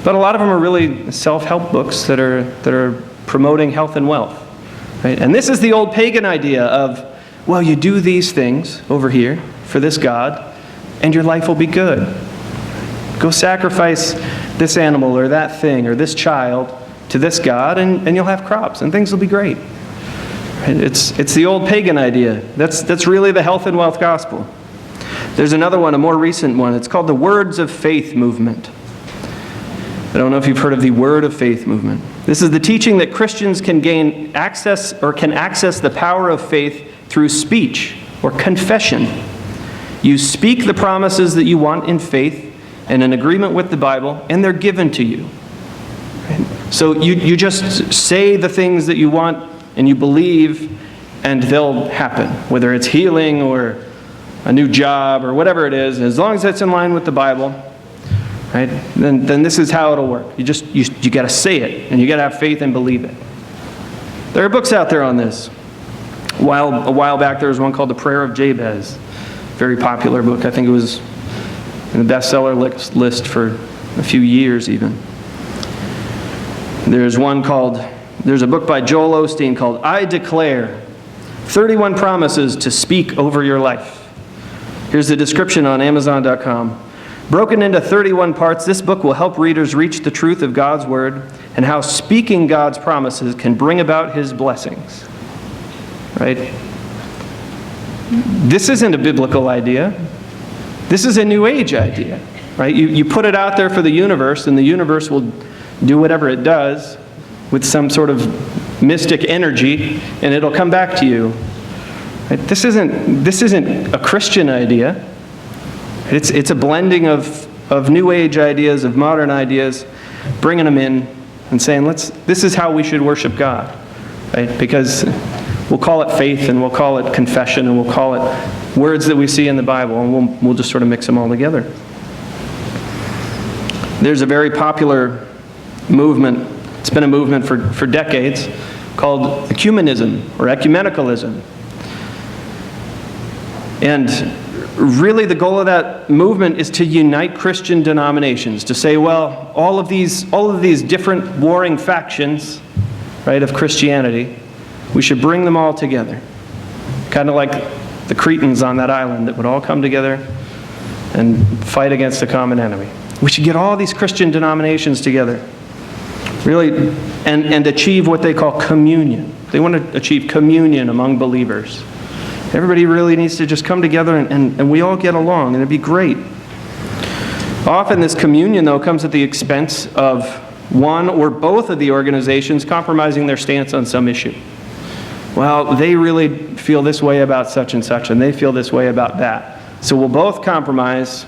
But a lot of them are really self-help books that are promoting health and wealth. Right? And this is the old pagan idea of, well, you do these things over here for this God, and your life will be good. Go sacrifice this animal or that thing or this child to this God, and you'll have crops, and things will be great. It's the old pagan idea. That's really the health and wealth gospel. There's another one, a more recent one. It's called the Words of Faith movement. I don't know if you've heard of the Word of Faith movement. This is the teaching that Christians can gain access or can access the power of faith through speech or confession. You speak the promises that you want in faith and in agreement with the Bible, and they're given to you. So you just say the things that you want and you believe, and they'll happen, whether it's healing or a new job or whatever it is. As long as it's in line with the Bible, right? Then this is how it'll work. You got to say it, and you got to have faith and believe it. There are books out there on this. A while back, there was one called The Prayer of Jabez, very popular book. I think it was in the bestseller list for a few years even. There's a book by Joel Osteen called I Declare, 31 Promises to Speak Over Your Life. Here's the description on Amazon.com. Broken into 31 parts, this book will help readers reach the truth of God's Word and how speaking God's promises can bring about His blessings. Right? This isn't a biblical idea. This is a New Age idea. Right? You put it out there for the universe, and the universe will do whatever it does with some sort of mystic energy, and it'll come back to you. Right? This isn't a Christian idea. It's a blending of New Age ideas, of modern ideas, bringing them in and saying, this is how we should worship God. Right? Because we'll call it faith, and we'll call it confession, and we'll call it words that we see in the Bible, and we'll just sort of mix them all together. There's a very popular movement, it's been a movement for decades, called ecumenism or ecumenicalism. And really the goal of that movement is to unite Christian denominations, to say, well, all of these different warring factions, right, of Christianity, we should bring them all together. Kind of like the Cretans on that island that would all come together and fight against a common enemy. We should get all these Christian denominations together, really, and achieve what they call communion. They want to achieve communion among believers. Everybody really needs to just come together and we all get along, and it'd be great. Often this communion, though, comes at the expense of one or both of the organizations compromising their stance on some issue. Well, they really feel this way about such and such, and they feel this way about that. So we'll both compromise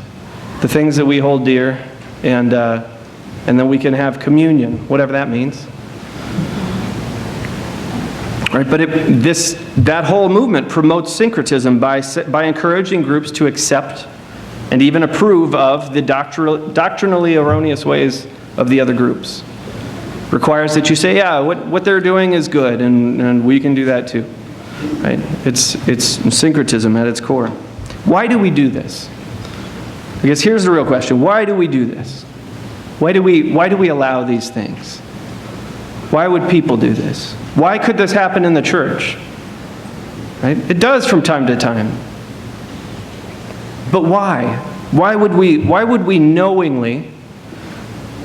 the things that we hold dear, and then we can have communion, whatever that means. Right, but that whole movement promotes syncretism by encouraging groups to accept and even approve of the doctrinally erroneous ways of the other groups. Requires that you say, yeah, what they're doing is good, and we can do that too. Right? It's syncretism at its core. Why do we do this? I guess here's the real question. Why do we do this? Why do we allow these things? Why would people do this? Why could this happen in the church? Right? It does from time to time. But why? Why would we knowingly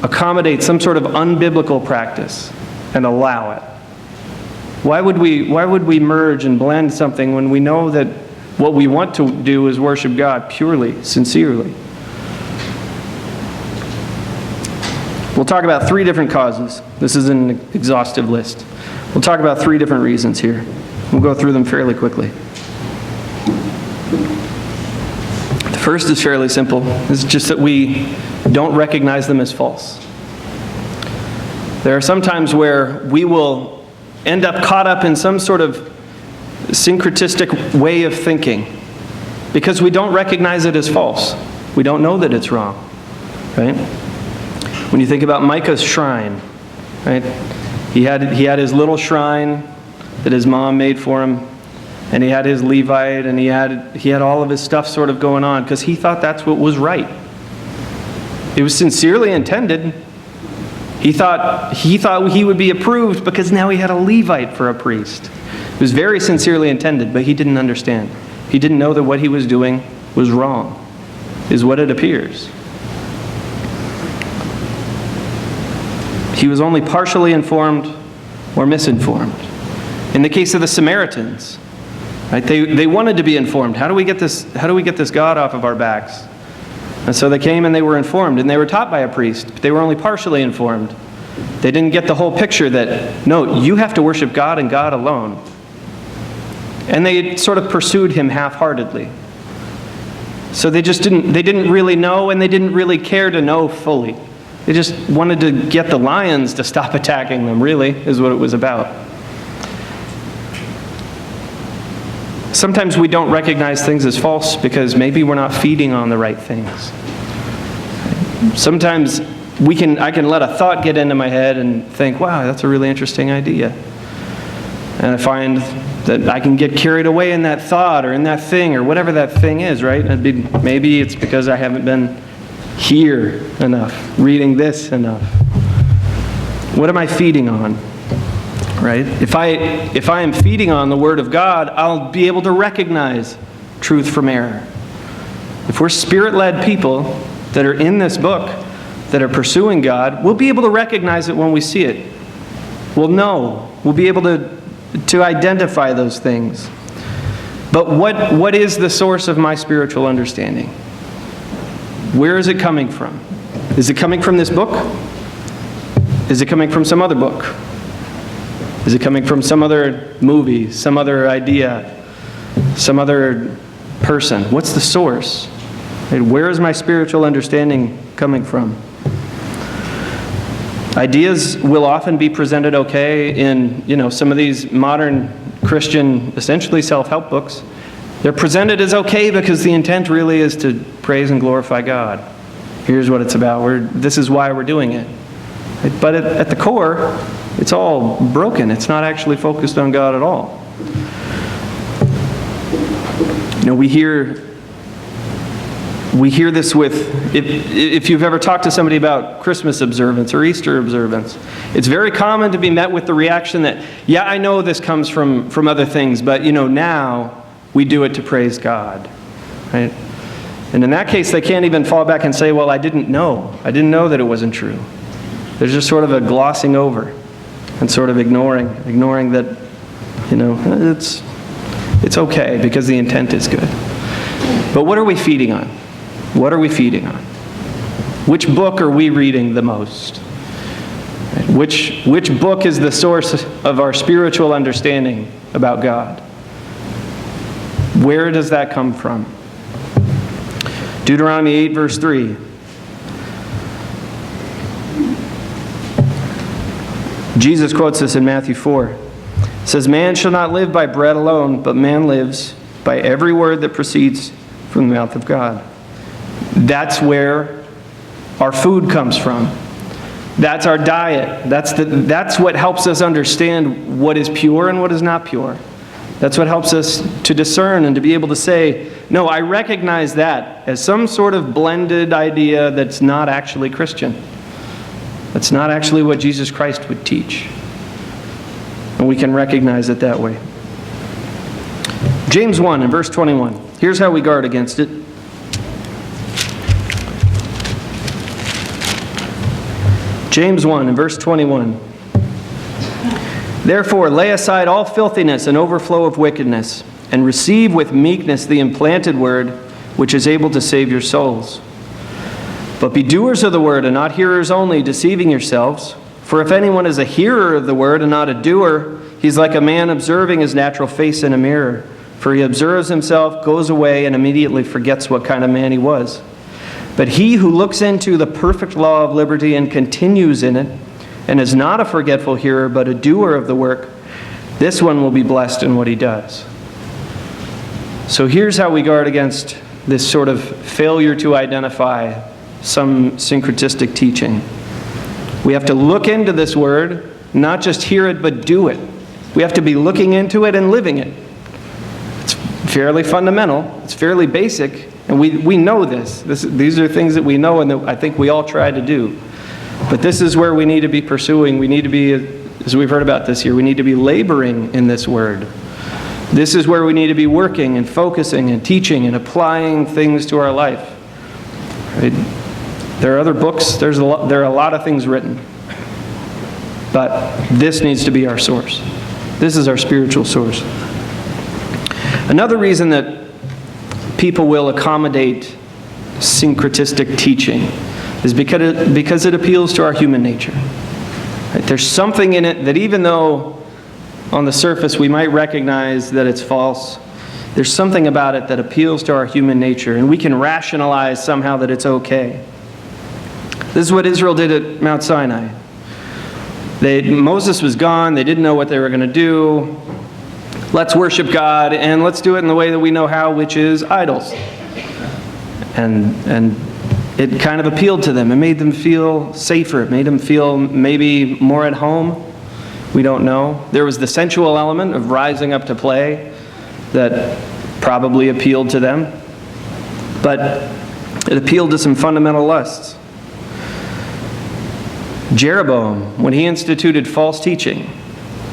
accommodate some sort of unbiblical practice and allow it? Why would we merge and blend something when we know that what we want to do is worship God purely, sincerely? We'll talk about 3 different causes. This is an exhaustive list. We'll talk about 3 different reasons here. We'll go through them fairly quickly. The first is fairly simple. It's just that we don't recognize them as false. There are some times where we will end up caught up in some sort of syncretistic way of thinking because we don't recognize it as false. We don't know that it's wrong, right? When you think about Micah's shrine, right? He had his little shrine that his mom made for him, and he had his Levite, and he had all of his stuff sort of going on because he thought that's what was right. It was sincerely intended. He thought he would be approved because now he had a Levite for a priest. It was very sincerely intended, but he didn't understand. He didn't know that what he was doing was wrong, is what it appears. He was only partially informed or misinformed. In the case of the Samaritans, right, they wanted to be informed. How do we get this God off of our backs? And so they came and they were informed, and they were taught by a priest, but they were only partially informed. They didn't get the whole picture that, no, you have to worship God and God alone. And they sort of pursued him half-heartedly. So they didn't really know, and they didn't really care to know fully. They just wanted to get the lions to stop attacking them, really, is what it was about. Sometimes we don't recognize things as false because maybe we're not feeding on the right things. Sometimes I can let a thought get into my head and think, wow, that's a really interesting idea. And I find that I can get carried away in that thought or in that thing or whatever that thing is, right? Maybe it's because I haven't been here enough, reading this enough. What am I feeding on? Right? If I am feeding on the Word of God, I'll be able to recognize truth from error. If we're Spirit-led people that are in this book, that are pursuing God, we'll be able to recognize it when we see it. We'll know. We'll be able to identify those things. But what is the source of my spiritual understanding? Where is it coming from? Is it coming from this book? Is it coming from some other book? Is it coming from some other movie, some other idea, some other person? What's the source? Where is my spiritual understanding coming from? Ideas will often be presented okay in, some of these modern Christian, essentially self-help books. They're presented as okay because the intent really is to praise and glorify God. Here's what it's about. This is why we're doing it. But at the core, it's all broken. It's not actually focused on God at all. We hear this with, if you've ever talked to somebody about Christmas observance or Easter observance, it's very common to be met with the reaction that, yeah, I know this comes from other things, but now we do it to praise God, right? And in that case, they can't even fall back and say, well, I didn't know that it wasn't true. There's just sort of a glossing over and sort of ignoring that, it's okay because the intent is good. But what are we feeding on? What are we feeding on? Which book are we reading the most? Which book is the source of our spiritual understanding about God? Where does that come from? Deuteronomy 8, verse 3. Jesus quotes this in Matthew 4. It says, "Man shall not live by bread alone, but man lives by every word that proceeds from the mouth of God." That's where our food comes from. That's our diet. That's what helps us understand what is pure and what is not pure. That's what helps us to discern and to be able to say, no, I recognize that as some sort of blended idea that's not actually Christian. That's not actually what Jesus Christ would teach. And we can recognize it that way. James 1 and verse 21. Here's how we guard against it. James 1 and verse 21. "Therefore lay aside all filthiness and overflow of wickedness, and receive with meekness the implanted word, which is able to save your souls. But be doers of the word, and not hearers only, deceiving yourselves. For if anyone is a hearer of the word and not a doer, he's like a man observing his natural face in a mirror. For he observes himself, goes away, and immediately forgets what kind of man he was. But he who looks into the perfect law of liberty and continues in it, and is not a forgetful hearer, but a doer of the work, this one will be blessed in what he does." So here's how we guard against this sort of failure to identify some syncretistic teaching. We have to look into this word, not just hear it, but do it. We have to be looking into it and living it. It's fairly fundamental. It's fairly basic. And we know this. These are things that we know and that I think we all try to do. But this is where we need to be pursuing. We need to be, as we've heard about this year, we need to be laboring in this word. This is where we need to be working and focusing and teaching and applying things to our life. Right? There are other books, there are a lot of things written. But this needs to be our source. This is our spiritual source. Another reason that people will accommodate syncretistic teaching is because it appeals to our human nature. Right? There's something in it that even though on the surface we might recognize that it's false, there's something about it that appeals to our human nature, and we can rationalize somehow that it's okay. This is what Israel did at Mount Sinai. Moses was gone, they didn't know what they were going to do. Let's worship God, and let's do it in the way that we know how, which is idols. And it kind of appealed to them. It made them feel safer. It made them feel maybe more at home. We don't know. There was the sensual element of rising up to play that probably appealed to them. But it appealed to some fundamental lusts. Jeroboam, when he instituted false teaching,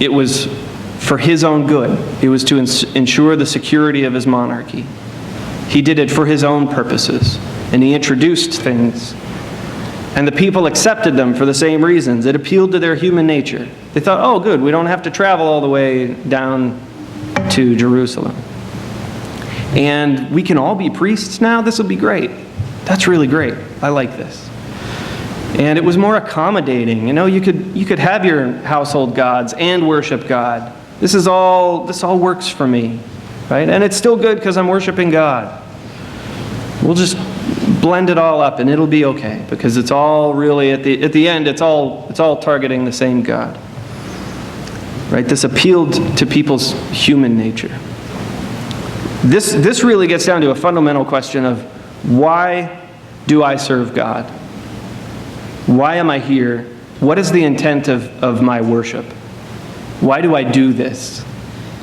it was for his own good. It was to ensure the security of his monarchy. He did it for his own purposes, and he introduced things. And the people accepted them for the same reasons. It appealed to their human nature. They thought, oh, good, we don't have to travel all the way down to Jerusalem. And we can all be priests now? This will be great. That's really great. I like this. And it was more accommodating. You know, you could have your household gods and worship God. This all works for me, right? And it's still good because I'm worshiping God. We'll just blend it all up and it'll be okay, because it's all really at the end it's all targeting the same God. Right? This appealed to people's human nature. This really gets down to a fundamental question of, why do I serve God? Why am I here? What is the intent of my worship? Why do I do this?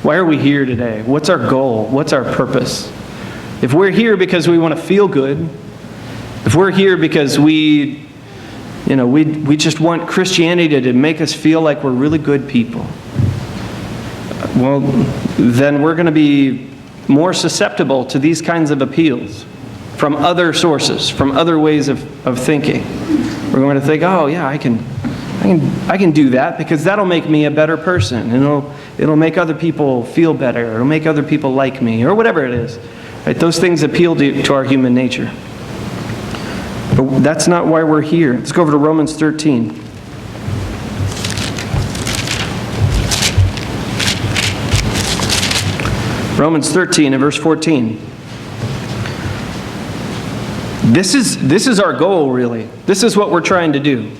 Why are we here today? What's our goal? What's our purpose? If we're here because we want to feel good, if we're here because we just want Christianity to make us feel like we're really good people, well, then we're going to be more susceptible to these kinds of appeals from other sources, from other ways of thinking. We're going to think, oh yeah, I can do that because that'll make me a better person, and it'll make other people feel better, it'll make other people like me, or whatever it is. Right? Those things appeal to our human nature. But that's not why we're here. Let's go over to Romans 13. Romans 13 and verse 14. This is our goal, really. This is what we're trying to do.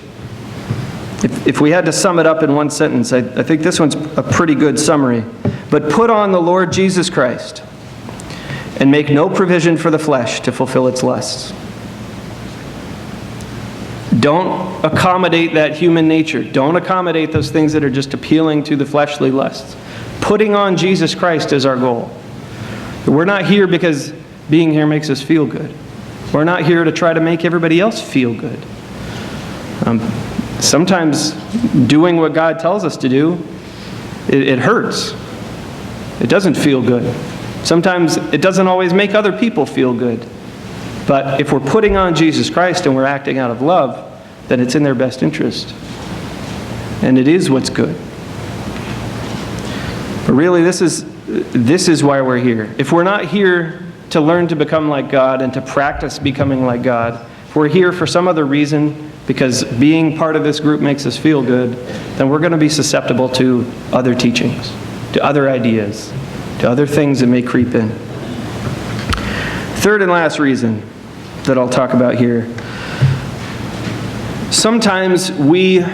If we had to sum it up in one sentence, I think this one's a pretty good summary. But put on the Lord Jesus Christ, and make no provision for the flesh to fulfill its lusts. Don't accommodate that human nature. Don't accommodate those things that are just appealing to the fleshly lusts. Putting on Jesus Christ is our goal. We're not here because being here makes us feel good. We're not here to try to make everybody else feel good. Sometimes doing what God tells us to do, it hurts. It doesn't feel good. Sometimes it doesn't always make other people feel good. But if we're putting on Jesus Christ and we're acting out of love, then it's in their best interest. And it is what's good. But really, this is why we're here. If we're not here to learn to become like God and to practice becoming like God, if we're here for some other reason, because being part of this group makes us feel good, then we're going to be susceptible to other teachings, to other ideas, to other things that may creep in. Third and last reason that I'll talk about here. Sometimes we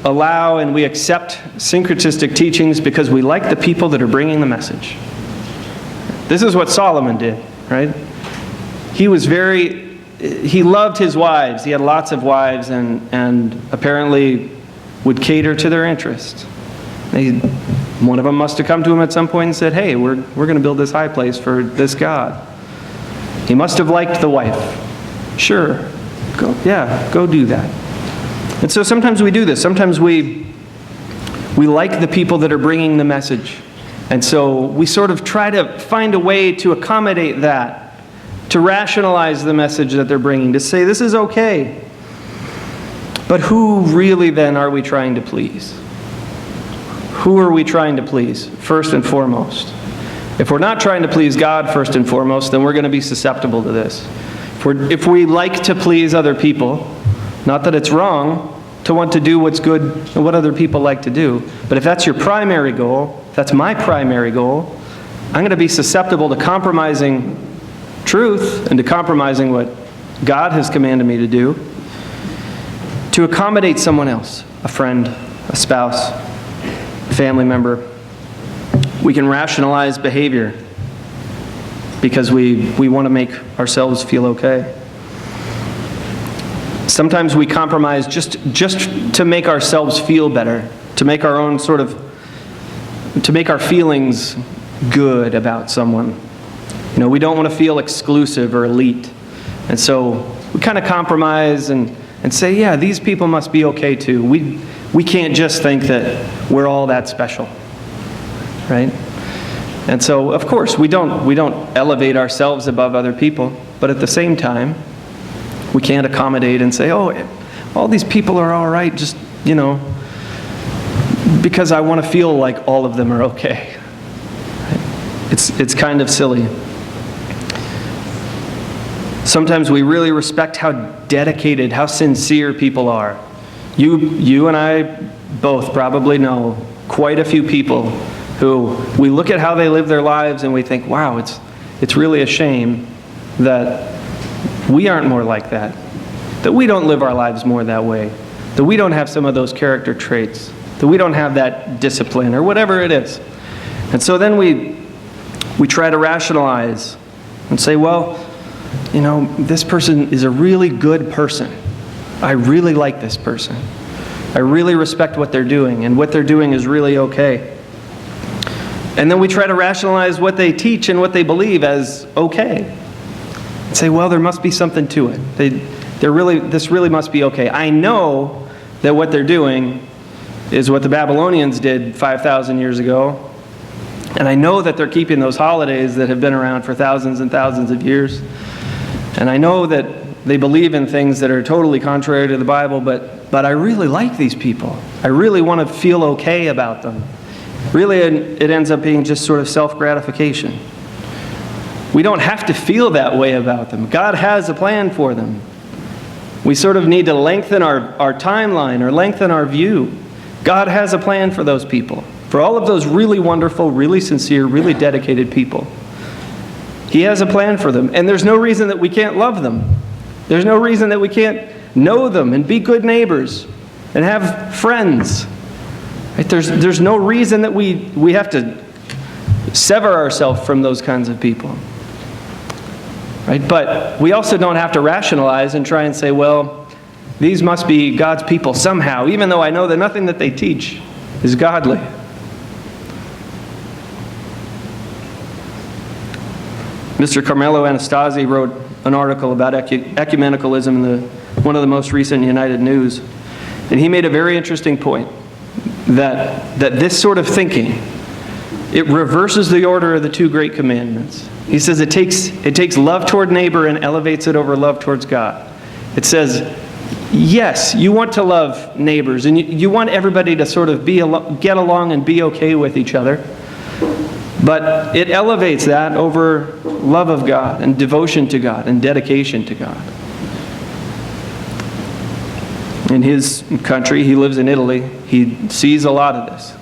allow and we accept syncretistic teachings because we like the people that are bringing the message. This is what Solomon did, right? He loved his wives. He had lots of wives and apparently would cater to their interests. One of them must have come to him at some point and said, hey, we're going to build this high place for this God. He must have liked the wife. Sure, go do that. And so sometimes we do this. Sometimes we like the people that are bringing the message. And so we sort of try to find a way to accommodate that, to rationalize the message that they're bringing, to say this is okay. But who really then are we trying to please? Who are we trying to please, first and foremost? If we're not trying to please God first and foremost, then we're going to be susceptible to this. If we like to please other people, not that it's wrong to want to do what's good and what other people like to do, but if that's your primary goal, if that's my primary goal, I'm going to be susceptible to compromising truth and to compromising what God has commanded me to do to accommodate someone else, a friend, a spouse, a family member. We can rationalize behavior because we want to make ourselves feel okay. Sometimes we compromise just to make ourselves feel better, to make our own to make our feelings good about someone. We don't want to feel exclusive or elite. And so we kind of compromise and say, yeah, these people must be okay too. We can't just think that we're all that special. Right? And so, of course, we don't elevate ourselves above other people, but at the same time, we can't accommodate and say, oh, all these people are all right, just, because I want to feel like all of them are okay. It's kind of silly. Sometimes we really respect how dedicated, how sincere people are. You and I both probably know quite a few people who we look at how they live their lives and we think, wow, it's really a shame that we aren't more like that we don't live our lives more that way, that we don't have some of those character traits, that we don't have that discipline or whatever it is. And so then we try to rationalize and say, well, this person is a really good person. I really like this person. I really respect what they're doing, and what they're doing is really okay. And then we try to rationalize what they teach and what they believe as okay. And say, well, there must be something to it. This really must be okay. I know that what they're doing is what the Babylonians did 5,000 years ago. And I know that they're keeping those holidays that have been around for thousands and thousands of years. And I know that they believe in things that are totally contrary to the Bible, but I really like these people. I really want to feel okay about them. Really, it ends up being just sort of self-gratification. We don't have to feel that way about them. God has a plan for them. We sort of need to lengthen our timeline or lengthen our view. God has a plan for those people, for all of those really wonderful, really sincere, really dedicated people. He has a plan for them, and there's no reason that we can't love them. There's no reason that we can't know them and be good neighbors and have friends. Right? There's no reason that we have to sever ourselves from those kinds of people. Right? But we also don't have to rationalize and try and say, well, these must be God's people somehow, even though I know that nothing that they teach is godly. Mr. Carmelo Anastasi wrote an article about ecumenicalism in one of the most recent United News. And he made a very interesting point, that this sort of thinking, it reverses the order of the two great commandments. He says it takes love toward neighbor and elevates it over love towards God. It says, yes, you want to love neighbors, and you want everybody to sort of get along and be okay with each other. But it elevates that over love of God and devotion to God and dedication to God. In his country, he lives in Italy, he sees a lot of this.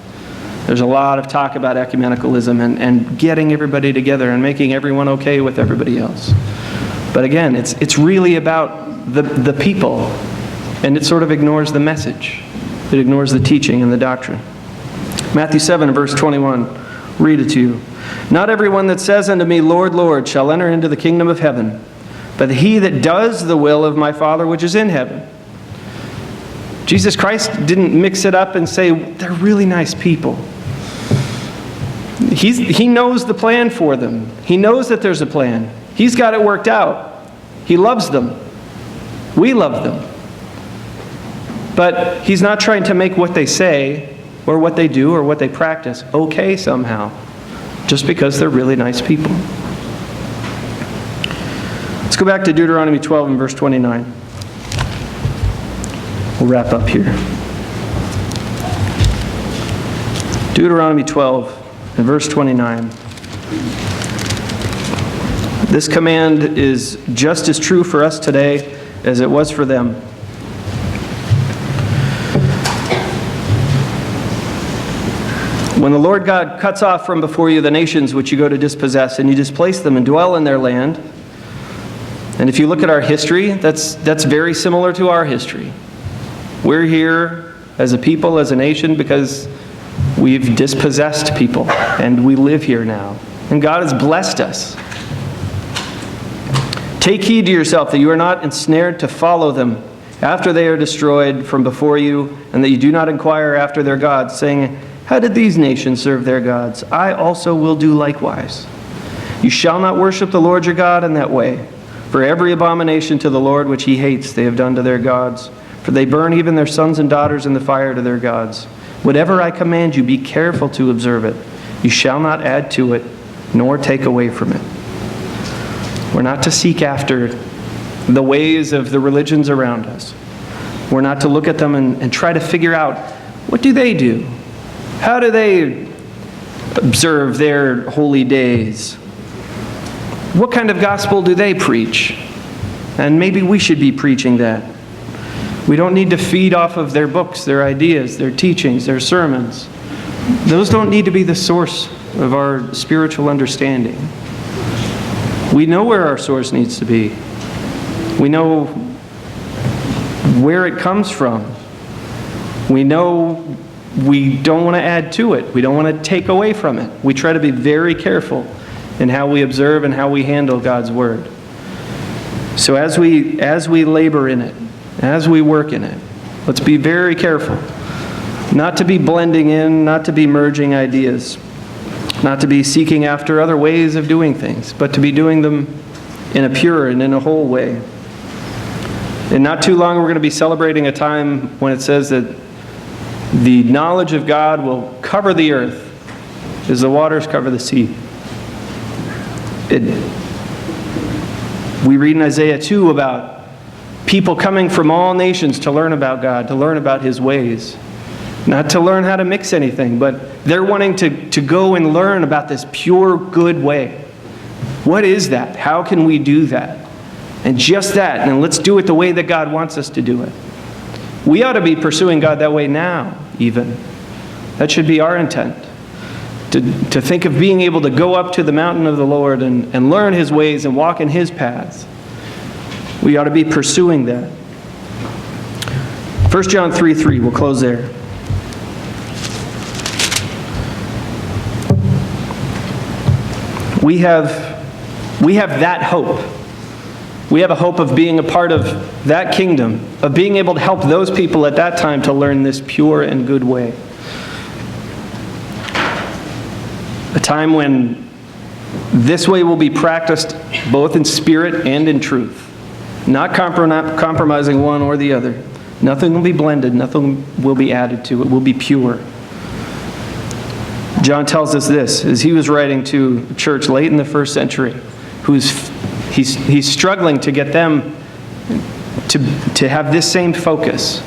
There's a lot of talk about ecumenicalism and getting everybody together and making everyone okay with everybody else. But again, it's really about the people, and it sort of ignores the message. It ignores the teaching and the doctrine. Matthew 7, verse 21. Read it to you. Not everyone that says unto me, Lord, Lord, shall enter into the kingdom of heaven, but he that does the will of my Father which is in heaven. Jesus Christ didn't mix it up and say, they're really nice people. He knows the plan for them. He knows that there's a plan. He's got it worked out. He loves them. We love them. But he's not trying to make what they say or what they do or what they practice okay somehow. just because they're really nice people. Let's go back to Deuteronomy 12 and verse 29. We'll wrap up here. Deuteronomy 12 and verse 29. This command is just as true for us today as it was for them. When the Lord God cuts off from before you the nations which you go to dispossess, and you displace them and dwell in their land, and if you look at our history, that's very similar to our history. We're here as a people, as a nation, because we've dispossessed people, and we live here now. And God has blessed us. Take heed to yourself that you are not ensnared to follow them after they are destroyed from before you, and that you do not inquire after their gods, saying, how did these nations serve their gods? I also will do likewise. You shall not worship the Lord your God in that way. For every abomination to the Lord which he hates they have done to their gods. For they burn even their sons and daughters in the fire to their gods. Whatever I command you, be careful to observe it. You shall not add to it, nor take away from it. We're not to seek after the ways of the religions around us. We're not to look at them and try to figure out, what do they do? How do they observe their holy days? What kind of gospel do they preach? And maybe we should be preaching that. We don't need to feed off of their books, their ideas, their teachings, their sermons. Those don't need to be the source of our spiritual understanding. We know where our source needs to be. We know where it comes from. We know we don't want to add to it. We don't want to take away from it. We try to be very careful in how we observe and how we handle God's Word. So as we labor in it, as we work in it, let's be very careful not to be blending in, not to be merging ideas, not to be seeking after other ways of doing things, but to be doing them in a pure and in a whole way. And not too long, we're going to be celebrating a time when it says that the knowledge of God will cover the earth as the waters cover the sea. We read in Isaiah 2 about people coming from all nations to learn about God, to learn about His ways. Not to learn how to mix anything, but they're wanting to go and learn about this pure, good way. What is that? How can we do that? And just that, and let's do it the way that God wants us to do it. We ought to be pursuing God that way now, even. That should be our intent. To think of being able to go up to the mountain of the Lord and learn His ways and walk in His paths. We ought to be pursuing that. 1 John 3:3, we'll close there. We have that hope. We have a hope of being a part of that kingdom, of being able to help those people at that time to learn this pure and good way. A time when this way will be practiced both in spirit and in truth. Not compromising one or the other. Nothing will be blended. Nothing will be added to. It will be pure. John tells us this as he was writing to a church late in the first century. He's struggling to get them to have this same focus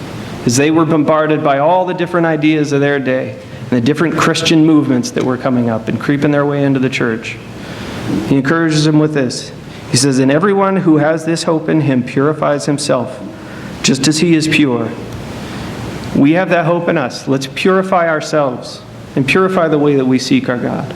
as they were bombarded by all the different ideas of their day and the different Christian movements that were coming up and creeping their way into the church. He encourages them with this. He says, and everyone who has this hope in Him purifies himself, just as He is pure. We have that hope in us. Let's purify ourselves and purify the way that we seek our God.